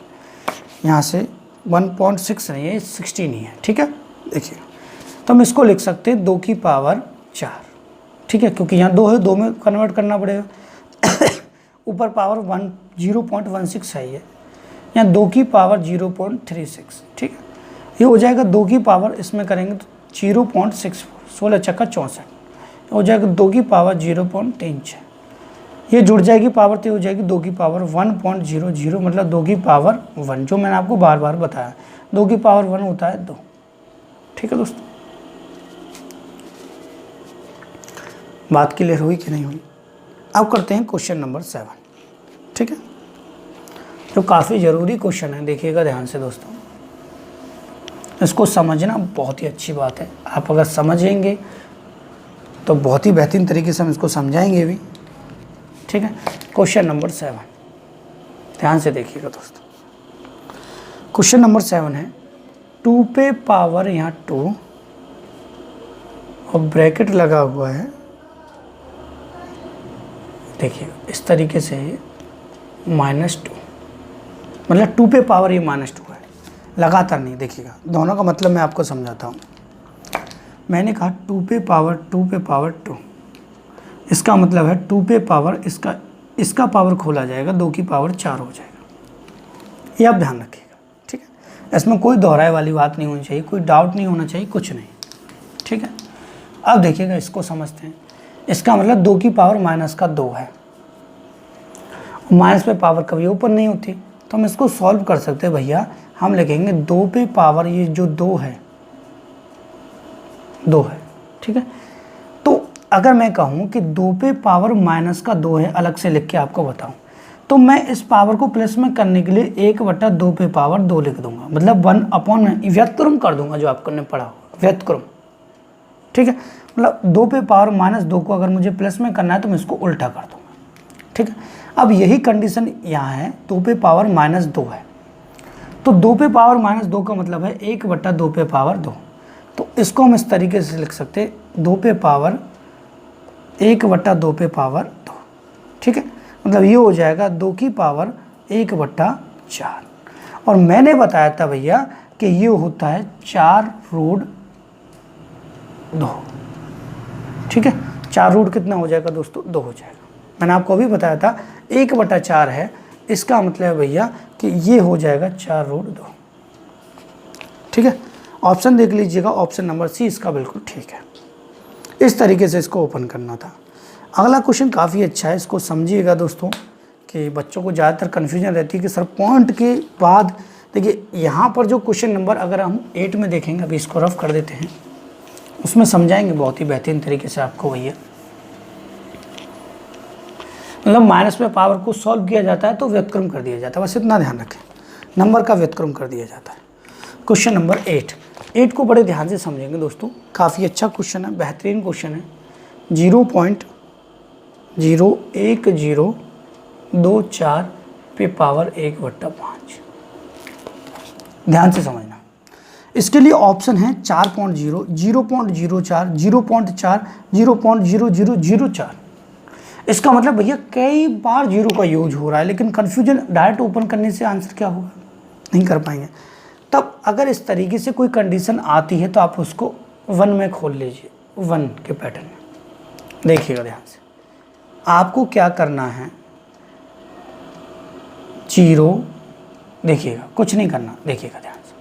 यहाँ से 1.6 नहीं है, 16 ही है। ठीक है, देखिए, तो हम इसको लिख सकते हैं 2 की पावर 4। ठीक है, क्योंकि यहाँ 2 है, 2 में कन्वर्ट करना पड़ेगा, ऊपर पावर 0.16 है, यहाँ 2 की पावर 0.36। ठीक है, ये हो जाएगा 2 की पावर, इसमें करेंगे तो 0.64, 16 चक्का 64 हो जाएगा, 2 की पावर 0.36, ये जुड़ जाएगी पावर तो हो जाएगी 2 की पावर 1.00, मतलब 2 की पावर 1, जो मैंने आपको बार बार बताया, 2 की पावर 1 होता है 2। ठीक है दोस्तों, बात क्लियर हुई कि नहीं हुई? अब करते हैं क्वेश्चन नंबर 7। ठीक है, जो काफ़ी ज़रूरी क्वेश्चन है, देखिएगा ध्यान से दोस्तों। इसको समझना बहुत ही अच्छी बात है। आप अगर समझेंगे तो बहुत ही बेहतरीन तरीके से हम इसको समझाएंगे भी। ठीक है, क्वेश्चन नंबर 7 ध्यान से देखिएगा दोस्तों। क्वेश्चन नंबर 7 है 2 पे पावर यहाँ 2 और ब्रैकेट लगा हुआ है। देखिएगा इस तरीके से -2, मतलब 2 पे पावर ये -2 है, लगातार नहीं। देखिएगा दोनों का मतलब मैं आपको समझाता हूँ। मैंने कहा 2 पे पावर 2, इसका मतलब है 2 पे पावर इसका पावर खोला जाएगा, 2 की पावर 4 हो जाएगा। ये आप ध्यान रखिएगा। ठीक है, इसमें कोई दोहराए वाली बात नहीं होनी चाहिए, कोई डाउट नहीं होना चाहिए, कुछ नहीं। ठीक है, अब देखिएगा इसको समझते हैं। इसका मतलब 2 की पावर -2 है। माइनस पे पावर कभी ऊपर नहीं होती, तो हम इसको सॉल्व कर सकते हैं भैया। हम लिखेंगे 2 पे पावर ये जो 2 है। ठीक है, तो अगर मैं कहूँ कि 2 पे पावर -2 है, अलग से लिख के आपको बताऊँ, तो मैं इस पावर को प्लस में करने के लिए 1/2 पे पावर 2 लिख दूंगा, मतलब 1/, व्यतक्रम कर दूंगा, जो आपने पढ़ा होगा व्यतक्रम। ठीक है, मतलब 2 पे पावर -2 को अगर मुझे प्लस में करना है तो मैं इसको उल्टा कर दूंगा। ठीक है, अब यही कंडीशन यहाँ है, 2 पे पावर -2 है, तो 2 पे पावर -2 का मतलब है 1/2 पे पावर 2। तो इसको हम इस तरीके से लिख सकते हैं 2 पे पावर 1/2 पे पावर 2। ठीक है, मतलब ये हो जाएगा 2 की पावर 1/4। और मैंने बताया था भैया कि ये होता है 4√2। ठीक है, 4 कितना हो जाएगा दोस्तों? 2 हो जाएगा। मैंने आपको अभी बताया था 1/4 है, इसका मतलब है भैया कि ये हो जाएगा 4√2। ठीक है, ऑप्शन देख लीजिएगा, ऑप्शन नंबर सी इसका बिल्कुल ठीक है। इस तरीके से इसको ओपन करना था। अगला क्वेश्चन काफ़ी अच्छा है, इसको समझिएगा दोस्तों, कि बच्चों को ज़्यादातर कन्फ्यूजन रहती है कि सर पॉइंट के बाद, देखिए यहाँ पर जो क्वेश्चन नंबर अगर हम 8 में देखेंगे, अभी इसको रफ कर देते हैं, उसमें समझाएंगे बहुत ही बेहतरीन तरीके से आपको भैया। मतलब माइनस में पावर को सॉल्व किया जाता है तो व्युत्क्रम कर दिया जाता है, बस इतना ध्यान रखें, नंबर का व्युत्क्रम कर दिया जाता है। क्वेश्चन नंबर 8 को बड़े ध्यान से समझेंगे दोस्तों, काफ़ी अच्छा क्वेश्चन है, बेहतरीन क्वेश्चन है। 0.01024 पे पावर 1/5। ध्यान से समझना, इसके लिए ऑप्शन है 4.0, 0.04, 0.4, 0.0004। इसका मतलब भैया कई बार 0 का यूज हो रहा है, लेकिन कन्फ्यूजन डायरेक्ट ओपन करने से आंसर क्या होगा, नहीं कर पाएंगे। तब अगर इस तरीके से कोई कंडीशन आती है तो आप उसको 1 में खोल लीजिए, 1 के पैटर्न में। देखिएगा ध्यान से, आपको क्या करना है, 0, देखिएगा कुछ नहीं करना, देखिएगा ध्यान से,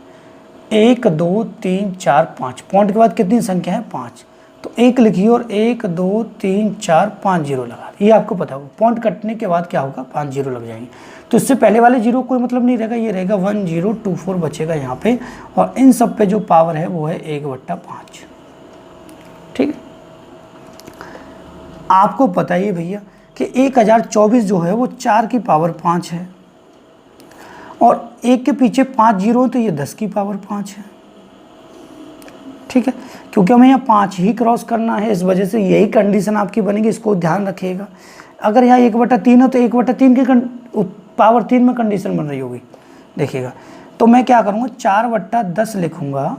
1 2 3 4 5, पॉइंट के बाद कितनी संख्या है, 5, तो 1 लिखिए और 1 2 3 4 5 0 लगा, ये आपको पता होगा। पॉइंट कटने के बाद क्या होगा, 5 0 लग जाएंगे, तो इससे पहले वाले 0 कोई मतलब नहीं रहेगा, ये रहेगा 1024 बचेगा यहाँ पे, और इन सब पे जो पावर है वो है 1/5। ठीक है, आपको पता ही है भैया कि 1024 जो है वो 4 की पावर 5 है, और 1 के पीछे 5 0 तो ये 10 की पावर 5 है। ठीक है, क्योंकि हमें यहाँ 5 ही क्रॉस करना है, इस वजह से यही कंडीशन आपकी बनेगी, इसको ध्यान रखिएगा। अगर यहाँ 1/3 है तो 1/3 की पावर 3 में कंडीशन बन रही होगी, देखिएगा। तो मैं क्या करूँगा, 4/10 लिखूँगा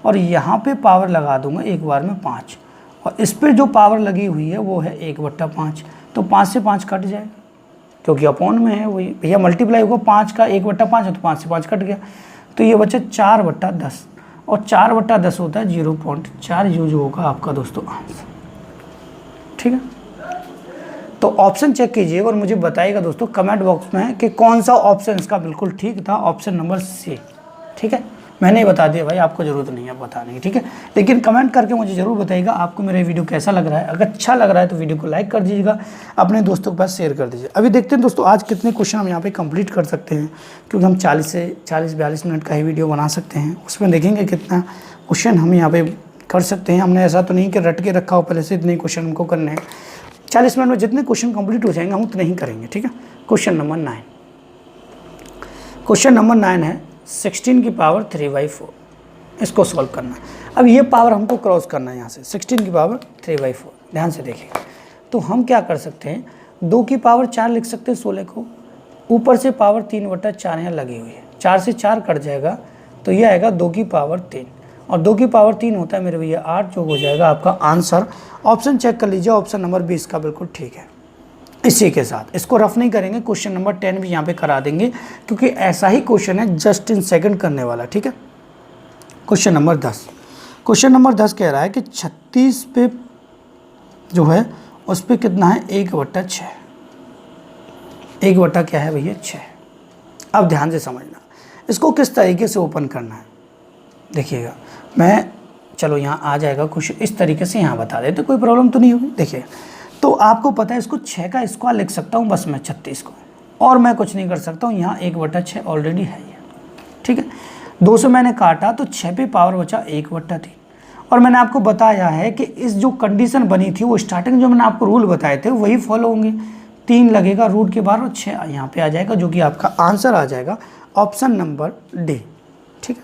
और यहाँ पे पावर लगा दूँगा एक बार में 5, और इस पर जो पावर लगी हुई है वो है 1/5, तो 5 से 5 कट जाएगा, क्योंकि अपॉन में है वही भैया, मल्टीप्लाई होगा 5 का 1/5 है, तो 5 से 5 कट गया, तो ये बचा 4/10, और 4/10 होता है 0.4 यूज होगा आपका दोस्तों आंसर। ठीक है, तो ऑप्शन चेक कीजिएगा और मुझे बताइएगा दोस्तों कमेंट बॉक्स में कि कौन सा ऑप्शन इसका बिल्कुल ठीक था, ऑप्शन नंबर सी। ठीक है, मैंने ही बता दिया भाई, आपको ज़रूरत नहीं है बताने की। ठीक है, लेकिन कमेंट करके मुझे ज़रूर बताइएगा आपको मेरा वीडियो कैसा लग रहा है। अगर अच्छा लग रहा है तो वीडियो को लाइक कर दीजिएगा, अपने दोस्तों के पास शेयर कर दीजिए। अभी देखते हैं दोस्तों आज कितने क्वेश्चन हम यहाँ पे कंप्लीट कर सकते हैं, क्योंकि हम 40 से 42 मिनट का ही वीडियो बना सकते हैं, उसमें देखेंगे कितना क्वेश्चन हम यहाँ पे कर सकते हैं। हमने ऐसा तो नहीं कि रट के रखा हो पहले से इतने क्वेश्चन हमको करने हैं। 40 मिनट में जितने क्वेश्चन कंप्लीट हो जाएंगे हम उतने ही करेंगे, ठीक है। क्वेश्चन नंबर 9, क्वेश्चन नंबर 9 है 16 की पावर 3/4, इसको सॉल्व करना है। अब ये पावर हमको क्रॉस करना है यहाँ से, 16 की पावर 3/4, ध्यान से देखिए। तो हम क्या कर सकते हैं, 2 की पावर 4 लिख सकते हैं 16 को, ऊपर से पावर 3/4 यहाँ लगी हुई है, 4 से 4 कट जाएगा तो ये आएगा 2 की पावर 3, और 2 की पावर 3 होता है मेरे भैया 8, जो हो जाएगा आपका आंसर। ऑप्शन चेक कर लीजिए, ऑप्शन नंबर 20 का बिल्कुल ठीक है। इसी के साथ इसको रफ नहीं करेंगे, क्वेश्चन नंबर 10 भी यहाँ पे करा देंगे, क्योंकि ऐसा ही क्वेश्चन है जस्ट इन सेकंड करने वाला, ठीक है। क्वेश्चन नंबर 10, क्वेश्चन नंबर 10 कह रहा है कि 36 पे जो है उस पर कितना है 1/6, 1 क्या है भैया 6। अब ध्यान से समझना, इसको किस तरीके से ओपन करना है देखिएगा। मैं चलो यहाँ आ जाएगा कुछ इस तरीके से यहाँ बता देते, कोई प्रॉब्लम तो नहीं होगी। देखिए, तो आपको पता है इसको 6 का स्क्वायर लिख सकता हूँ बस मैं 36 को, और मैं कुछ नहीं कर सकता हूँ। यहाँ 1/6 ऑलरेडी है ये, ठीक है। 2 से मैंने काटा तो 6 पे पावर बचा 1/3, और मैंने आपको बताया है कि इस जो कंडीशन बनी थी वो स्टार्टिंग जो मैंने आपको रूल बताए थे वही फॉलो होंगे। 3 लगेगा रूट के बाहर और 6 यहाँ पे आ जाएगा, जो कि आपका आंसर आ जाएगा ऑप्शन नंबर डी, ठीक है।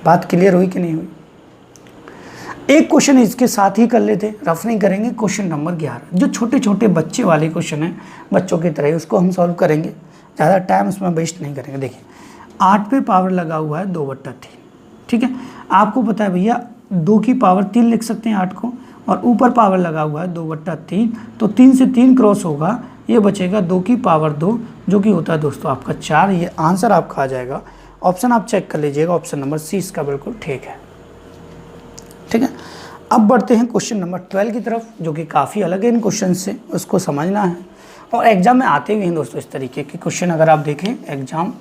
बात क्लियर हुई कि नहीं हुई? एक क्वेश्चन इसके साथ ही कर लेते, रफ नहीं करेंगे। क्वेश्चन नंबर 11 जो छोटे छोटे बच्चे वाले क्वेश्चन हैं, बच्चों की तरह उसको हम सॉल्व करेंगे, ज़्यादा टाइम उसमें वेस्ट नहीं करेंगे। देखिए, 8 पे पावर लगा हुआ है 2/3, ठीक है। आपको पता है भैया 2 की पावर 3 लिख सकते हैं 8 को, और ऊपर पावर लगा हुआ है 2/3, तो 3 से 3 क्रॉस होगा, ये बचेगा 2 की पावर 2, जो कि होता है दोस्तों आपका 4। ये आंसर आपका आ जाएगा। ऑप्शन आप चेक कर लीजिएगा, ऑप्शन नंबर सी इसका बिल्कुल ठीक है, ठीक है। अब बढ़ते हैं क्वेश्चन नंबर 12 की तरफ, जो कि काफ़ी अलग है इन क्वेश्चन से, उसको समझना है। और एग्जाम में आते हुए हैं दोस्तों इस तरीके के क्वेश्चन। अगर आप देखें एग्जाम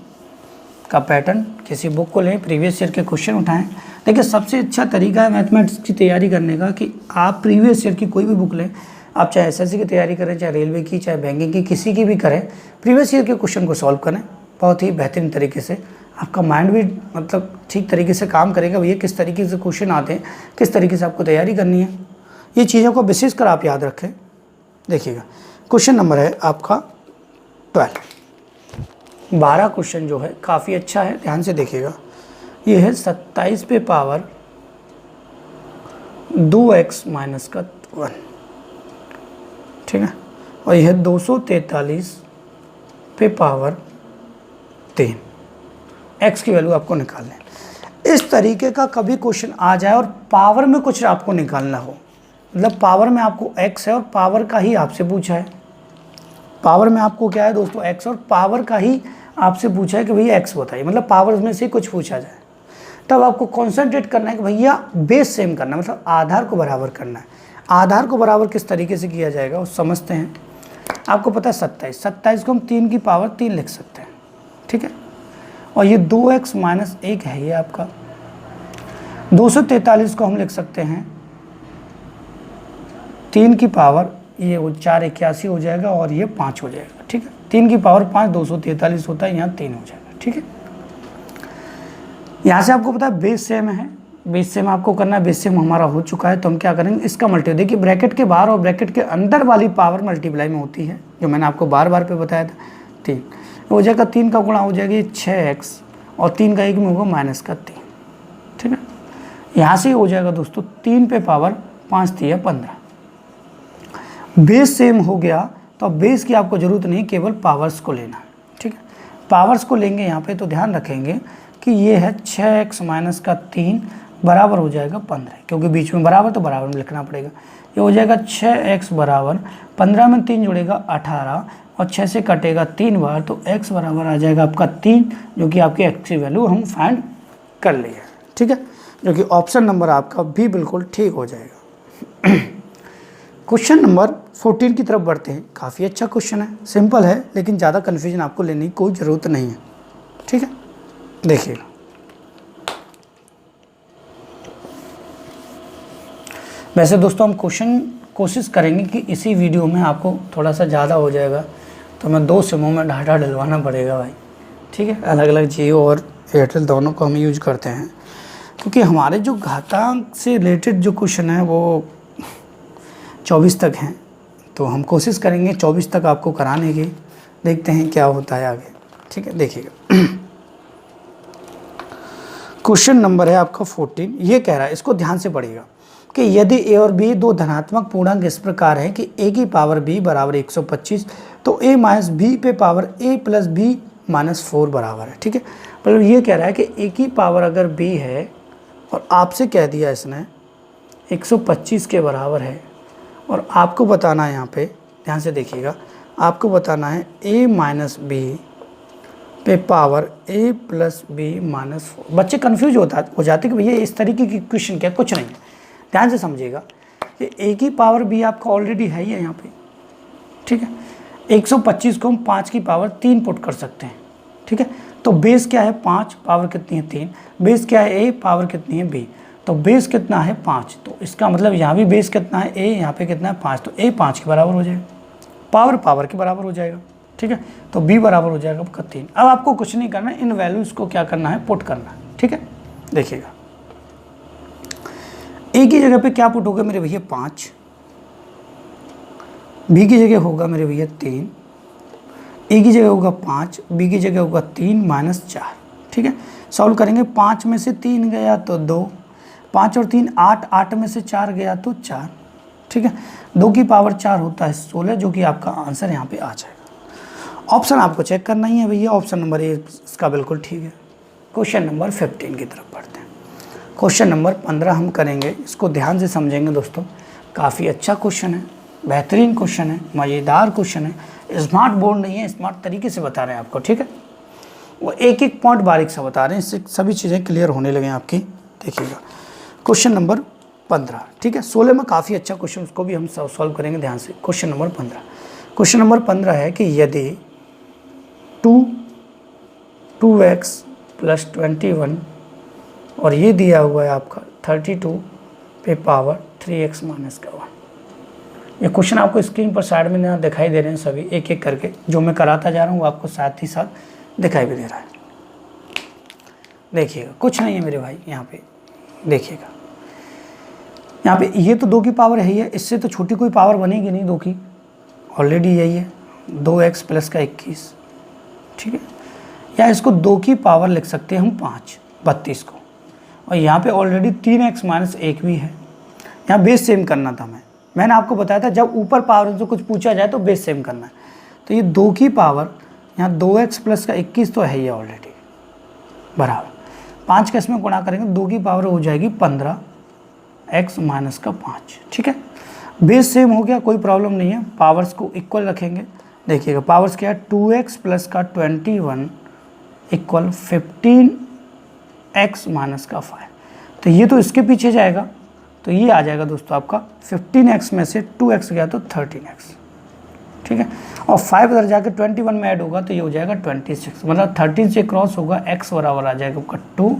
का पैटर्न, किसी बुक को लें, प्रीवियस ईयर के क्वेश्चन उठाएं। देखिए, सबसे अच्छा तरीका है मैथमेटिक्स की तैयारी करने का कि आप प्रीवियस ईयर की कोई भी बुक लें, आप चाहे एसएससी की तैयारी करें, चाहे रेलवे की, चाहे बैंकिंग की, किसी की भी करें, प्रीवियस ईयर के क्वेश्चन को सॉल्व करें बहुत ही बेहतरीन तरीके से। आपका माइंड भी मतलब ठीक तरीके से काम करेगा भैया, किस तरीके से क्वेश्चन आते हैं, किस तरीके से आपको तैयारी करनी है, ये चीज़ों को विशेष कर आप याद रखें। देखिएगा, क्वेश्चन नंबर है आपका 12, 12 क्वेश्चन जो है काफ़ी अच्छा है, ध्यान से देखिएगा। ये है 27 पे पावर 2x - 1, ठीक है, और यह है 243 पे पावर 3, x की वैल्यू आपको निकालना है। इस तरीके का कभी क्वेश्चन आ जाए और पावर में कुछ आपको निकालना हो, मतलब पावर में आपको x है और पावर का ही आपसे पूछा है, पावर में आपको क्या है दोस्तों x और पावर का ही आपसे पूछा है कि भैया x बताइए, मतलब पावर में से कुछ पूछा जाए, तब आपको कॉन्सेंट्रेट करना है कि भैया बेस सेम करना है, मतलब आधार को बराबर करना है। आधार को बराबर किस तरीके से किया जाएगा वो समझते हैं। आपको पता है 27 को हम 3 की पावर 3 लिख सकते हैं, ठीक है, और ये 2x - 1 है ये आपका। 243 को हम लिख सकते हैं 3 की पावर, ये 481 हो जाएगा और ये 5 हो जाएगा, ठीक है। 3 की पावर 5 243 होता है, यहाँ 3 हो जाएगा, ठीक है। यहाँ से आपको पता है बेस सेम है, बेस सेम आपको करना है, बेस सेम हमारा हो चुका है, तो हम क्या करेंगे इसका मल्टीप्लाई। देखिए, ब्रैकेट के बाहर और ब्रैकेट के अंदर वाली पावर मल्टीप्लाई में होती है, जो मैंने आपको बार बार पे बताया था। 3 हो जाएगा, 3 का गुणा हो जाएगी 6x, और 3 का 1 में होगा -3, ठीक है। यहाँ से हो जाएगा दोस्तों 3 पे पावर 5 3 15। बेस सेम हो गया तो अब बेस की आपको ज़रूरत नहीं, केवल पावर्स को लेना है, ठीक है। पावर्स को लेंगे यहाँ पे तो ध्यान रखेंगे कि ये है 6x - 3 बराबर हो जाएगा 15, क्योंकि बीच में बराबर तो बराबर में लिखना पड़ेगा। ये हो जाएगा 6x बराबर 15 में 3 जुड़ेगा 18, और 6 से कटेगा 3 बार, तो x बराबर आ जाएगा आपका 3, जो कि आपकी x की वैल्यू हम फाइंड कर लिए, ठीक है, जो कि ऑप्शन नंबर आपका भी बिल्कुल ठीक हो जाएगा। क्वेश्चन नंबर 14 की तरफ बढ़ते हैं। काफ़ी अच्छा क्वेश्चन है, सिंपल है, लेकिन ज़्यादा कन्फ्यूजन आपको लेने की कोई ज़रूरत नहीं है, ठीक है। देखिएगा, वैसे दोस्तों हम कोशिश करेंगे कि इसी वीडियो में आपको थोड़ा सा ज़्यादा हो जाएगा, तो मैं 2 सिमों में डाटा डलवाना पड़ेगा भाई, ठीक है। अलग अलग जियो और एयरटेल दोनों को हम यूज करते हैं, क्योंकि हमारे जो घातांक से रिलेटेड जो क्वेश्चन है वो 24 तक हैं, तो हम कोशिश करेंगे 24 तक आपको कराने की। देखते हैं क्या होता है आगे। ठीक है, देखिएगा क्वेश्चन नंबर है आपका 14। ये कह रहा है, इसको ध्यान से पढ़िएगा कि यदि a और b दो धनात्मक पूर्णांक इस प्रकार है कि a की पावर b बराबर 125, तो a माइनस b पे power a plus b minus 4 बराबर है। ठीक है, मतलब ये कह रहा है कि a की पावर अगर b है और आपसे कह दिया इसने 125 के बराबर है, और आपको बताना है, यहाँ पे ध्यान से देखिएगा, आपको बताना है a माइनस बी पे power a plus B minus 4। बच्चे कन्फ्यूज हो जाते कि भैया इस तरीके की क्वेश्चन क्या, कुछ नहीं है। ध्यान से समझिएगा कि a की पावर b आपका ऑलरेडी है ही है यहाँ पे। ठीक है, 125 को हम 5 की पावर 3 पुट कर सकते हैं। ठीक है, तो बेस क्या है 5, पावर कितनी है 3, बेस क्या है a, पावर कितनी है b, तो बेस कितना है 5, तो इसका मतलब यहाँ भी बेस कितना है a, यहाँ पे कितना है 5, तो a 5 के बराबर हो जाएगा, पावर के बराबर हो जाएगा। ठीक है, तो b बराबर हो जाएगा आपका 3। अब आपको कुछ नहीं करना है, इन वैल्यूज़ को क्या करना है, पुट करना है। ठीक है, देखिएगा a की जगह पे क्या पुट होगा मेरे भैया 5, b की जगह होगा मेरे भैया 3, a की जगह होगा 5, b की जगह होगा 3 माइनस 4। ठीक है, सॉल्व करेंगे, 5 में से 3 गया तो 2, 5 और 3 8, 8 में से 4 गया तो 4। ठीक है, 2 की पावर 4 होता है 16, जो कि आपका आंसर यहाँ पे आ जाएगा। ऑप्शन आपको चेक करना ही है भैया, ऑप्शन नंबर ए इसका बिल्कुल ठीक है। क्वेश्चन नंबर 15 की तरफ बढ़ते हैं। क्वेश्चन नंबर 15 हम करेंगे, इसको ध्यान से समझेंगे दोस्तों। काफ़ी अच्छा क्वेश्चन है, बेहतरीन क्वेश्चन है, मज़ेदार क्वेश्चन है। स्मार्ट बोर्ड नहीं है, स्मार्ट तरीके से बता रहे हैं आपको। ठीक है, वो एक एक पॉइंट बारीक सा बता रहे हैं, इससे सभी चीज़ें क्लियर होने लगे आपकी। देखिएगा क्वेश्चन नंबर 15। ठीक है, 16 में काफ़ी अच्छा क्वेश्चन, उसको भी हम सॉल्व करेंगे ध्यान से। क्वेश्चन नंबर 15, क्वेश्चन नंबर 15 है कि यदि 2x प्लस 21 और ये दिया हुआ है आपका 32 पे पावर 3x माइनस का 1। ये क्वेश्चन आपको स्क्रीन पर साइड में यहाँ दिखाई दे रहे हैं सभी, एक एक करके जो मैं कराता जा रहा हूँ वो आपको साथ ही साथ दिखाई भी दे रहा है। देखिएगा, कुछ नहीं है मेरे भाई, यहाँ पे देखिएगा, यहाँ पे ये तो 2 की पावर है ही है, इससे तो छोटी कोई पावर बनेगी नहीं 2 की, ऑलरेडी यही है 2x प्लस का 21। ठीक है, या इसको 2 की पावर लिख सकते हैं हम 5, 32 को, और यहाँ पे ऑलरेडी 3x माइनस 1 भी है। यहाँ बेस सेम करना था, मैंने आपको बताया था जब ऊपर पावर से कुछ पूछा जाए तो बेस सेम करना है। तो ये 2 की पावर यहाँ 2x प्लस का 21 तो है ही ऑलरेडी, बराबर 5 का इसमें गुणा करेंगे, 2 की पावर हो जाएगी 15x माइनस का 5। ठीक है, बेस सेम हो गया, कोई प्रॉब्लम नहीं है, पावर्स को इक्वल रखेंगे। देखिएगा पावर्स क्या है, 2x प्लस का 21 इक्वल 15x माइनस का 5। तो ये तो इसके पीछे जाएगा, तो ये आ जाएगा दोस्तों आपका 15x में से 2x गया तो 13x। ठीक है, और 5 इधर जाकर 21 में ऐड होगा तो ये हो जाएगा 26, मतलब 13 से क्रॉस होगा, x बराबर आ जाएगा आपका 2।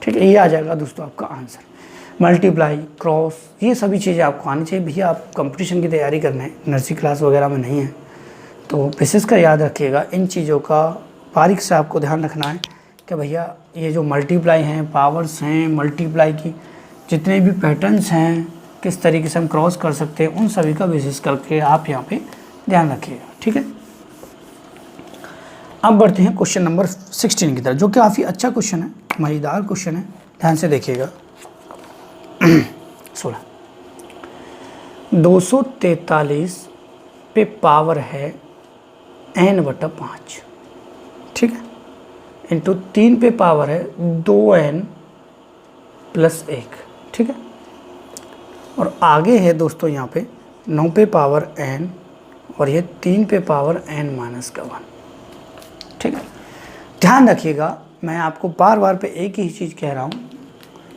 ठीक है, ये आ जाएगा दोस्तों आपका आंसर। मल्टीप्लाई, क्रॉस, ये सभी चीज़ें आपको आनी चाहिए भैया। आप कंपटीशन की तैयारी करना है, नर्सरी क्लास वगैरह में नहीं है, तो विशेष कर याद रखिएगा इन चीज़ों का बारीक से आपको ध्यान रखना है कि भैया ये जो मल्टीप्लाई हैं, पावर्स हैं, मल्टीप्लाई की जितने भी पैटर्न्स हैं, किस तरीके से हम क्रॉस कर सकते हैं, उन सभी का विशेष करके आप यहाँ पे ध्यान रखिएगा। ठीक है, अब बढ़ते हैं क्वेश्चन नंबर 16 की तरफ, जो काफ़ी अच्छा क्वेश्चन है, मज़ेदार क्वेश्चन है, ध्यान से देखिएगा। 16 243 पे पावर है n/5। ठीक है, इंटू 3 पे पावर है 2n प्लस 1। ठीक है, और आगे है दोस्तों यहाँ पे 9 पे पावर n और ये 3 पे पावर n माइनस का 1। ठीक है, ध्यान रखिएगा, मैं आपको बार बार पे एक ही चीज़ कह रहा हूँ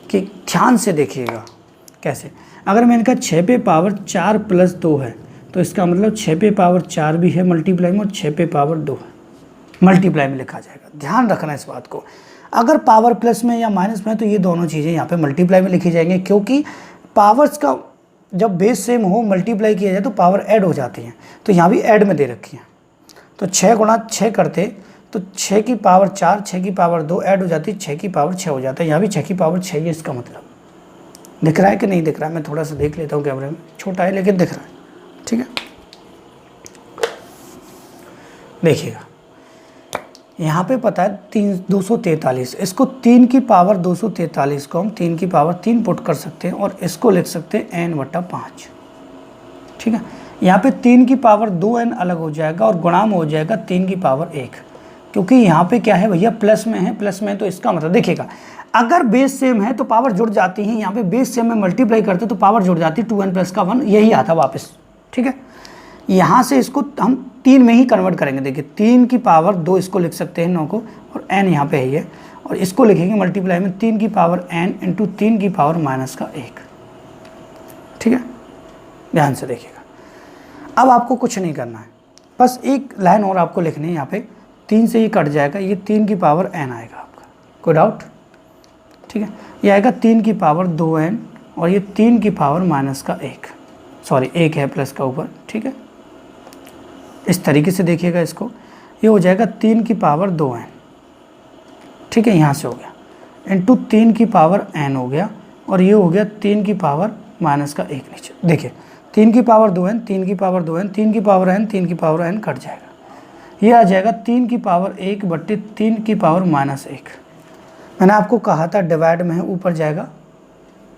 कि ध्यान से देखिएगा कैसे। अगर मैंने कहा 6 पे पावर 4 प्लस 2 है, तो इसका मतलब 6 पे पावर 4 भी है मल्टीप्लाई में और 6 पे पावर 2 है, मल्टीप्लाई में लिखा जाएगा। ध्यान रखना इस बात को, अगर पावर प्लस में या माइनस में तो ये दोनों चीज़ें यहाँ पे मल्टीप्लाई में लिखी जाएंगी, क्योंकि पावर्स का जब बेस सेम हो मल्टीप्लाई किया जाए तो पावर ऐड हो जाती हैं, तो यहाँ भी ऐड में दे रखी हैं। तो 6 गुणा 6 करते तो 6 की पावर 4, 6 की पावर 2 ऐड हो जाती है, 6 की पावर 6 हो जाता है। यहाँ भी 6 की पावर 6 है, इसका मतलब दिख रहा है कि नहीं दिख रहा है? मैं थोड़ा सा देख लेता हूँ कैमरे में, छोटा है लेकिन दिख रहा है, ठीक है। देखिएगा यहाँ पे पता है 243, इसको 3 की पावर 243 को हम 3 की पावर 3 पुट कर सकते हैं और इसको लिख सकते हैं n/5, ठीक है। यहाँ पे 3 की पावर 2n अलग हो जाएगा और गुणाम हो जाएगा 3 की पावर 1, क्योंकि यहाँ पे क्या है भैया प्लस में है, तो इसका मतलब देखिएगा अगर बेस सेम है तो पावर जुड़ जाती है। यहाँ पे बेस सेम में मल्टीप्लाई करते तो पावर जुड़ जाती, 2n + 1 यही आता वापस, ठीक है। यहाँ से इसको हम 3 में ही कन्वर्ट करेंगे। देखिए 3 की पावर 2 इसको लिख सकते हैं 9 को, और n यहाँ पे है और इसको लिखेंगे मल्टीप्लाई में 3 की पावर n इंटू 3 की पावर -1, ठीक है। ध्यान से देखिएगा, अब आपको कुछ नहीं करना है, बस एक लाइन और आपको लिखनी है। यहाँ पे 3 से ये कट जाएगा, ये 3 की पावर n आएगा आपका, कोई डाउट, ठीक है। ये आएगा 3 की पावर 2n और ये 3 की पावर -1, सॉरी 1 है प्लस का ऊपर, ठीक है। इस तरीके से देखिएगा इसको, ये हो जाएगा 3 की पावर 2n, ठीक है, यहाँ से हो गया, इंटू 3 की पावर n हो गया और ये हो गया 3 की पावर -1 नीचे। देखिए 3 की पावर 2n, 3 की पावर 2n, 3 की पावर n, 3 की पावर n कट जाएगा, ये आ जाएगा 3 की पावर 1/3 की पावर -1। मैंने आपको कहा था डिवाइड में है, ऊपर जाएगा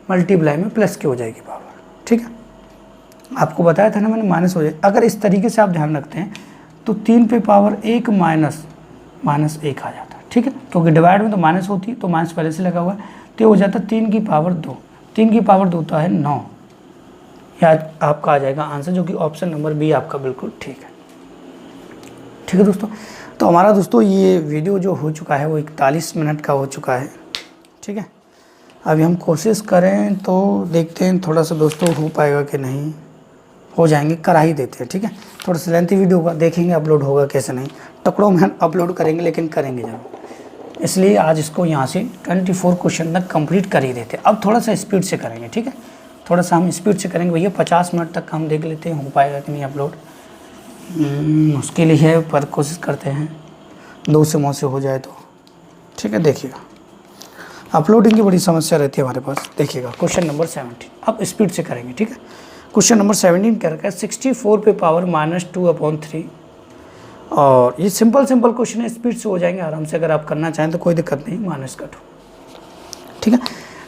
मल्टीप्लाई में प्लस की हो जाएगी पावर, ठीक है। आपको बताया था ना मैंने, माइनस हो जाए। अगर इस तरीके से आप ध्यान रखते हैं तो 3 पे पावर 1 -1 आ जाता है, ठीक है, क्योंकि डिवाइड में तो माइनस होती है तो माइनस पहले से लगा हुआ है, तो ये हो जाता है 3 की पावर 2, 3 की पावर 2 होता है 9। यह आपका आ जाएगा आंसर, जो कि ऑप्शन नंबर बी आपका बिल्कुल ठीक है, ठीक है दोस्तों। तो हमारा दोस्तों ये वीडियो जो हो चुका है वो 41 मिनट का हो चुका है, ठीक है। अभी हम कोशिश करें तो देखते हैं थोड़ा सा दोस्तों हो पाएगा कि नहीं, हो जाएंगे, करा ही देते हैं, ठीक है। थोड़ा सा लेंथी वीडियो होगा, देखेंगे अपलोड होगा कैसे नहीं, टुकड़ों में अपलोड करेंगे लेकिन करेंगे जरूर। इसलिए आज इसको यहाँ से 24 क्वेश्चन तक कंप्लीट कर ही देते हैं। अब थोड़ा सा स्पीड से करेंगे, ठीक है, थोड़ा सा हम स्पीड से करेंगे भैया। 50 मिनट तक हम देख लेते हैं हो पाएगा कि नहीं अपलोड, मुश्किल ही है पर कोशिश करते हैं, 2 से मौ से हो जाए तो, ठीक है। देखिएगा अपलोडिंग की बड़ी समस्या रहती है हमारे पास। देखिएगा क्वेश्चन नंबर 17, अब स्पीड से करेंगे, ठीक है। क्वेश्चन नंबर 17 क्या रखा है, 64 पे पावर -2/3, और ये सिंपल क्वेश्चन है, स्पीड से हो जाएंगे आराम से। अगर आप करना चाहें तो कोई दिक्कत नहीं, -2, ठीक है।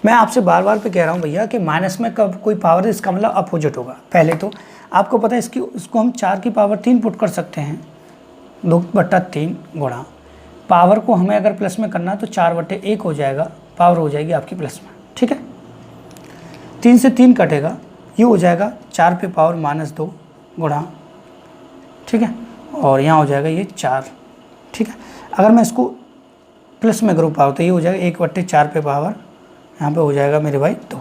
मैं आपसे बार बार पे कह रहा हूँ भैया कि माइनस में कब कोई पावर है इसका मतलब अपोजिट होगा। पहले तो आपको पता है इसको हम 4 की पावर 3 पुट कर सकते हैं, 2/3 गुणा पावर को हमें अगर प्लस में करना है तो 4/1 हो जाएगा, पावर हो जाएगी आपकी प्लस में, ठीक है। 3 से 3 कटेगा, ये हो जाएगा 4 पे पावर -2 गुणा, ठीक है, और यहाँ हो जाएगा ये 4, ठीक है। अगर मैं इसको प्लस में करूँ पावर तो ये हो जाएगा 1/4 पे पावर, यहाँ पे हो जाएगा मेरे भाई 2,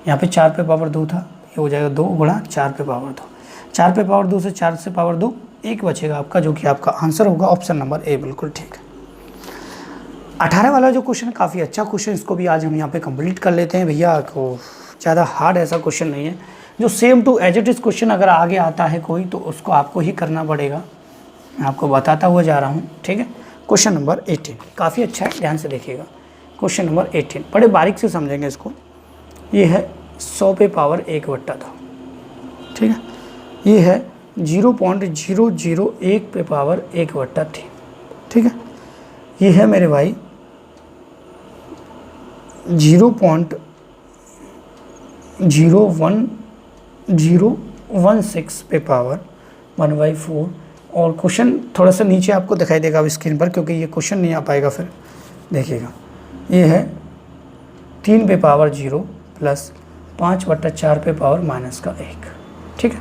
यहाँ पे 4 पे पावर 2 था, ये हो जाएगा 2 गुणा 4 पे पावर 2, 4 पे पावर 2 से 4 से पावर 2 1 बचेगा आपका, जो कि आपका आंसर होगा ऑप्शन नंबर ए, बिल्कुल ठीक है। 18 वाला जो क्वेश्चन है काफ़ी अच्छा क्वेश्चन, इसको भी आज हम यहाँ पे कंप्लीट कर लेते हैं भैया। को ज़्यादा हार्ड ऐसा क्वेश्चन नहीं है, जो same to as it is question अगर आगे आता है कोई तो उसको आपको ही करना पड़ेगा, मैं आपको बताता हुआ जा रहा हूँ, ठीक है। क्वेश्चन नंबर 18 काफ़ी अच्छा है, ध्यान से देखिएगा। क्वेश्चन नंबर 18 बड़े बारीक से समझेंगे इसको। ये है 100 पे पावर 1/2, ठीक है। ये है 0.001 पे पावर 1/3, ठीक है। ये है मेरे भाई 0.01016 पे पावर 1/4। और क्वेश्चन थोड़ा सा नीचे आपको दिखाई देगा अब स्क्रीन पर, क्योंकि ये क्वेश्चन नहीं आ पाएगा फिर। देखिएगा ये है 3 पे पावर 0 प्लस 5/4 पे पावर -1, ठीक है।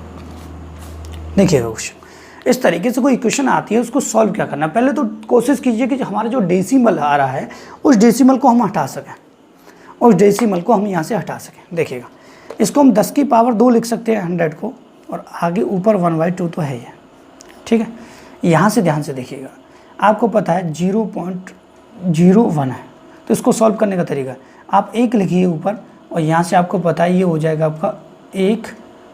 देखिएगा क्वेश्चन इस तरीके से कोई इक्वेशन आती है, उसको सॉल्व क्या करना है। पहले तो कोशिश कीजिए कि हमारा जो डेसिमल आ रहा है उस डेसिमल को हम हटा सकें, उस डेसिमल को हम यहाँ से हटा सकें। देखिएगा इसको हम 10 की पावर 2 लिख सकते हैं 100 को, और आगे ऊपर 1/2 तो है ही, ठीक है। यहाँ से ध्यान से देखिएगा, आपको पता है 0.01 है, तो इसको सॉल्व करने का तरीका आप 1 लिखिए ऊपर, और यहाँ से आपको पता है ये हो जाएगा आपका 1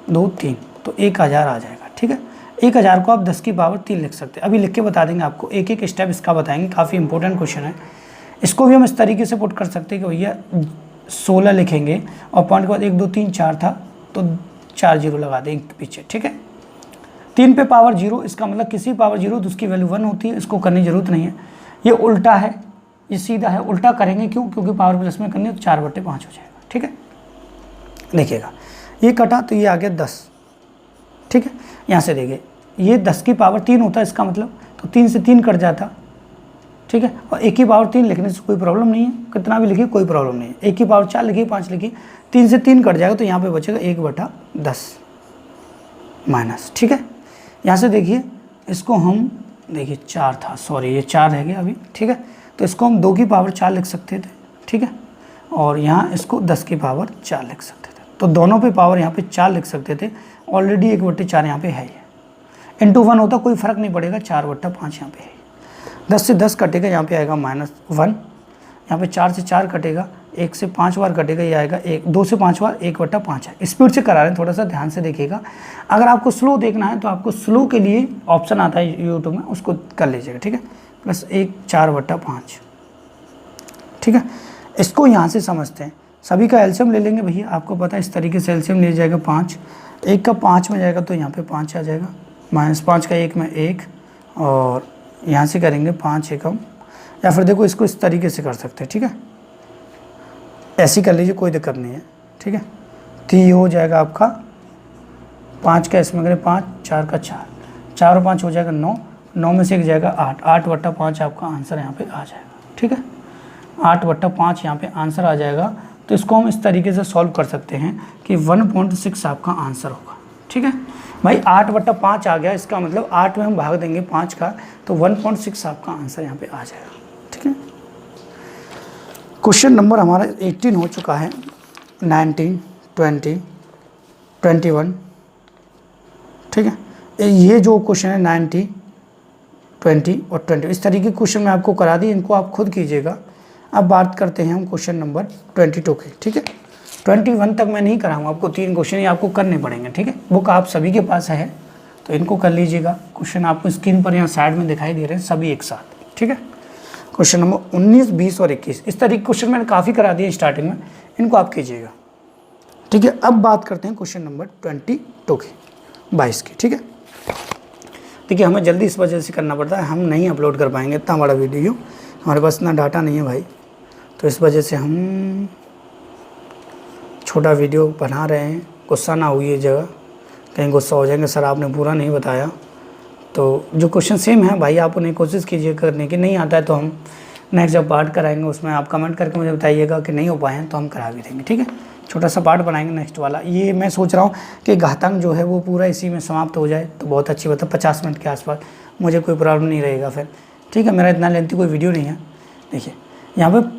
2 3, तो 1000 आ जाएगा, ठीक है। 1000 को आप 10 की पावर 3 लिख सकते हैं। अभी लिख के बता देंगे आपको, एक एक स्टेप इसका बताएंगे, काफ़ी इंपॉर्टेंट क्वेश्चन है। इसको भी हम इस तरीके से पुट कर सकते हैं कि भैया 16 लिखेंगे और पॉइंट के बाद 1 2 3 4 था तो 4 जीरो लगा दें पीछे, ठीक है। 3 पे पावर 0, इसका मतलब किसी पावर 0 तो उसकी वैल्यू 1 होती है, इसको करने की जरूरत नहीं है। ये उल्टा है, ये सीधा है, उल्टा करेंगे क्यों, क्योंकि पावर प्लस में करनी है तो 4/5 हो जाएगा, ठीक है। देखिएगा ये कटा तो ये आ गया 10, ठीक है। यहाँ से देखिए ये 10 की पावर 3 होता है, इसका मतलब तो 3 से 3 कट जाता, ठीक है। और 1 की पावर 3 लिखने से कोई प्रॉब्लम नहीं है, कितना भी लिखिए कोई प्रॉब्लम नहीं है। 1 की पावर 4 लिखिए, 5 लिखिए, 3 से 3 कट जाएगा तो यहाँ पे बचेगा 1/10 माइनस, ठीक है। यहाँ से देखिए इसको हम, देखिए 4 था, सॉरी ये 4 रह गया अभी, ठीक है। तो इसको हम 2 की पावर 4 लिख सकते थे, ठीक है। और यहाँ इसको 10 की पावर 4 लिख सकते थे, तो दोनों पे पावर यहाँ पे 4 लिख सकते थे। ऑलरेडी 1/4 यहाँ पे है, ये इंटू 1 होता कोई फ़र्क नहीं पड़ेगा, 4/5 यहाँ पे है। 10 से 10 कटेगा, यहाँ पे आएगा -1, यहाँ पे 4 से 4 कटेगा, 1 से 5 बार कटेगा, ये आएगा 2 से 5 बार 1/5 है। स्पीड से करा रहे हैं, थोड़ा सा ध्यान से देखिएगा। अगर आपको स्लो देखना है तो आपको स्लो के लिए ऑप्शन आता है यूट्यूब में, उसको कर लीजिएगा, ठीक है। +1 4/5, ठीक है। इसको यहाँ से समझते हैं, सभी का एलसीएम ले लेंगे भैया, आपको पता है इस तरीके से एलसीएम ले जाएगा 5, 1 का 5 में जाएगा तो यहाँ पे 5 आ जाएगा, -5 का 1 में 1, और यहाँ से करेंगे 5 एकम, या फिर देखो इसको इस तरीके से कर सकते हैं, ठीक है। ऐसे कर लीजिए, कोई दिक्कत नहीं है, ठीक है। तो ये हो जाएगा आपका 5 का इसमें करें 5, 4 का 4, 4 और 5 हो जाएगा 9, 9 में से 1 जाएगा 8, 8/5 आपका आंसर यहाँ पे आ जाएगा, ठीक है। 8/5 यहाँ पे आंसर आ जाएगा। तो इसको हम इस तरीके से सॉल्व कर सकते हैं कि 1.6 आपका आंसर होगा, ठीक है भाई। 8/5 आ गया, इसका मतलब 8 में हम भाग देंगे 5 का, तो 1.6 आपका आंसर यहाँ पे आ जाएगा, ठीक है। क्वेश्चन नंबर हमारा 18 हो चुका है, 19, 20, 21, ठीक है। ये जो क्वेश्चन है 90, 20 और 20, इस तरीके के क्वेश्चन मैं आपको करा दी, इनको आप खुद कीजिएगा। अब बात करते हैं हम क्वेश्चन नंबर 22 की, ठीक है। 21 तक मैं नहीं कराऊंगा, आपको 3 क्वेश्चन ही आपको करने पड़ेंगे, ठीक है। बुक आप सभी के पास है तो इनको कर लीजिएगा। क्वेश्चन आपको स्क्रीन पर यहाँ साइड में दिखाई दे रहे हैं सभी एक साथ, ठीक है। क्वेश्चन नंबर 19, 20 और 21, इस तरीके क्वेश्चन मैंने काफ़ी करा दिए स्टार्टिंग में, इनको आप कीजिएगा, ठीक है। अब बात करते हैं क्वेश्चन नंबर 22 की, 22 की, ठीक है। देखिए हमें जल्दी इस वजह से करना पड़ता है, हम नहीं अपलोड कर पाएंगे इतना बड़ा वीडियो, हमारे पास इतना डाटा नहीं है भाई, तो इस वजह से हम छोटा वीडियो बना रहे हैं। गुस्सा ना हुई जगह, कहीं गुस्सा हो जाएंगे सर आपने पूरा नहीं बताया। तो जो क्वेश्चन सेम है भाई, आप उन्हें कोशिश कीजिए करने की, नहीं आता है तो हम नेक्स्ट जब पार्ट कराएंगे उसमें आप कमेंट करके मुझे बताइएगा कि नहीं हो पाए हैं तो हम करा भी देंगे, ठीक है। छोटा सा पार्ट बनाएंगे नेक्स्ट वाला। ये मैं सोच रहा हूँ कि घातंक जो है वो पूरा इसी में समाप्त हो जाए तो बहुत अच्छी बात है, 50 मिनट के आसपास, मुझे कोई प्रॉब्लम नहीं रहेगा फिर, ठीक है। मेरा इतना लेंथी कोई वीडियो नहीं है। देखिए यहाँ पे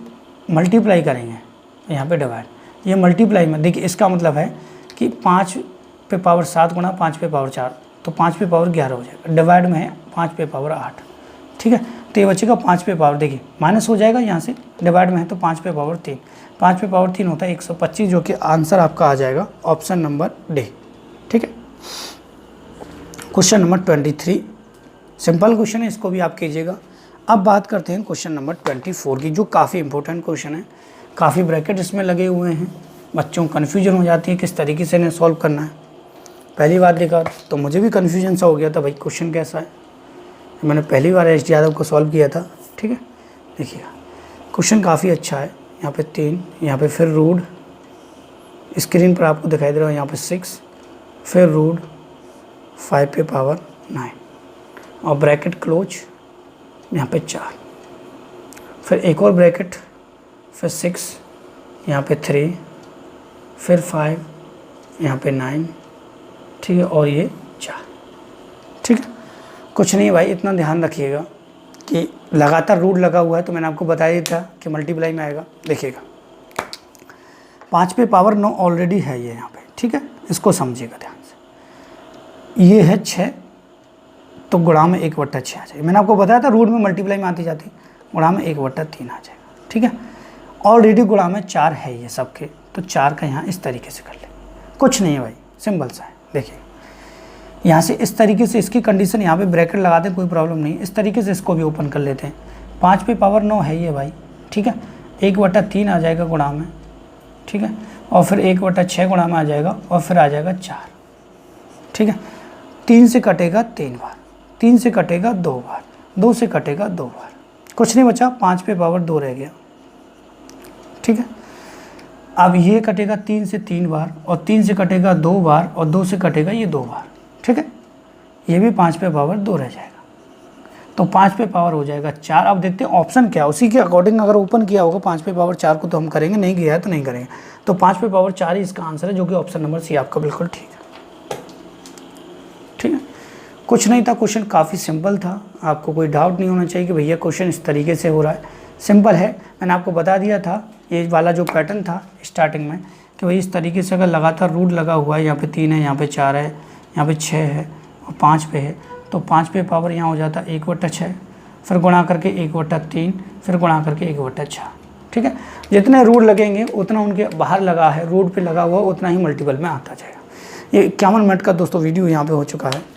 मल्टीप्लाई करेंगे, यहाँ पे डिवाइड, ये मल्टीप्लाई में देखिए इसका मतलब है कि 5 पे पावर 7 गुणा 5 पे पावर 4, तो 5 पे पावर 11 हो जाएगा। डिवाइड में है 5 पे पावर 8, ठीक है। तो ये बचेगा 5 पे पावर, देखिए माइनस हो जाएगा यहाँ से, डिवाइड में है तो 5 पे पावर 3, 5 पे पावर 3 होता है 125, जो कि आंसर आपका आ जाएगा ऑप्शन नंबर डी, ठीक है। क्वेश्चन नंबर 23 सिंपल क्वेश्चन है, इसको भी आप कीजिएगा। अब बात करते हैं क्वेश्चन नंबर 24 की, जो काफ़ी इंपॉर्टेंट क्वेश्चन है, काफ़ी ब्रैकेट इसमें लगे हुए हैं, बच्चों को कन्फ्यूजन हो जाती है किस तरीके से इन्हें सॉल्व करना है। पहली बार देखा तो मुझे भी कन्फ्यूजन सा हो गया था भाई क्वेश्चन कैसा है, मैंने पहली बार एच डी यादव को सॉल्व किया था, ठीक है। देखिएगा क्वेश्चन काफ़ी अच्छा है, यहाँ पे 3, यहाँ पे फिर रूट, स्क्रीन पर आपको दिखाई दे रहा है यहाँ पे 6, फिर रूट 5 पे पावर 9 और ब्रैकेट क्लोज, यहाँ पे 4, फिर एक और ब्रैकेट, फिर 6, यहाँ पे 3, फिर 5, यहाँ पे 9, ठीक है, और ये 4, ठीक है। कुछ नहीं भाई, इतना ध्यान रखिएगा कि लगातार रूट लगा हुआ है, तो मैंने आपको बताया ही था कि मल्टीप्लाई में आएगा। देखिएगा 5 पे पावर 9 ऑलरेडी है ये यहाँ पे, ठीक है, इसको समझिएगा ध्यान से। ये है 6, तो गुणा में 1/6 आ जाएगा। मैंने आपको बताया था रूट में मल्टीप्लाई में आती जाती, गुणा में 1/3 आ जाएगा, ठीक है। ऑलरेडी गुणा में 4 है ये सबके, तो 4 का यहाँ इस तरीके से कर ले, कुछ नहीं है भाई, सिंपल सा है। देखिए यहाँ से इस तरीके से इसकी कंडीशन यहाँ पे ब्रैकेट लगा दें, कोई प्रॉब्लम नहीं। इस तरीके से इसको भी ओपन कर लेते हैं। 5 पे पावर 9 है ये भाई, ठीक है। 1/3 आ जाएगा गुणा में, ठीक है, और फिर 1/6 गुणा में आ जाएगा, और फिर आ जाएगा 4, ठीक है। 3 से कटेगा 3 बार, 3 से कटेगा 2 बार, 2 से कटेगा 2 बार, कुछ नहीं बचा, 5 पे पावर 2 रह गया, ठीक है। अब ये कटेगा 3 से 3 बार, और 3 से कटेगा 2 बार, और 2 से कटेगा ये 2 बार, ठीक है। ये भी 5 पे पावर 2 रह जाएगा, तो 5 पे पावर हो जाएगा 4। अब देखते हैं ऑप्शन क्या, उसी के अकॉर्डिंग अगर ओपन किया होगा 5 पे पावर 4 को तो हम करेंगे, नहीं किया है तो नहीं करेंगे। तो 5 पे पावर 4 ही इसका आंसर है, जो कि ऑप्शन नंबर सी आपका बिल्कुल ठीक है, ठीक है। कुछ नहीं था, क्वेश्चन काफ़ी सिंपल था, आपको कोई डाउट नहीं होना चाहिए कि भैया क्वेश्चन इस तरीके से हो रहा है, सिंपल है। मैंने आपको बता दिया था ये वाला जो पैटर्न था स्टार्टिंग में, कि भाई इस तरीके से अगर लगातार रूट लगा हुआ है, यहाँ पे 3 है, यहाँ पे 4 है, यहाँ पे 6 है और 5 पे है, तो 5 पे पावर यहाँ हो जाता 1/6, फिर गुणा करके 1/3, फिर गुणा करके 1/6, ठीक है। जितने रूट लगेंगे उतना उनके बाहर लगा है, रूट पे लगा हुआ उतना ही मल्टीपल में आता जाएगा। ये 51 मिनट का दोस्तों वीडियो यहाँ पे हो चुका है।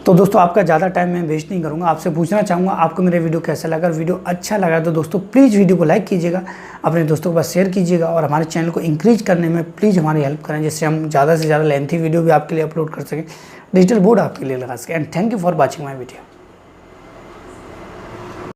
तो दोस्तों आपका ज़्यादा टाइम मैं वेस्ट नहीं करूँगा, आपसे पूछना चाहूँगा आपको मेरे वीडियो कैसा लगा। अगर वीडियो अच्छा लगा तो दोस्तों प्लीज़ वीडियो को लाइक कीजिएगा, अपने दोस्तों के पास शेयर कीजिएगा, और हमारे चैनल को इंक्रीज करने में प्लीज़ हमारी हेल्प करें, जिससे हम ज़्यादा से ज़्यादा लेंथी वीडियो भी आपके लिए अपलोड कर सकें, डिजिटल बोर्ड आपके लिए लगा सकें। And thank you for watching my video.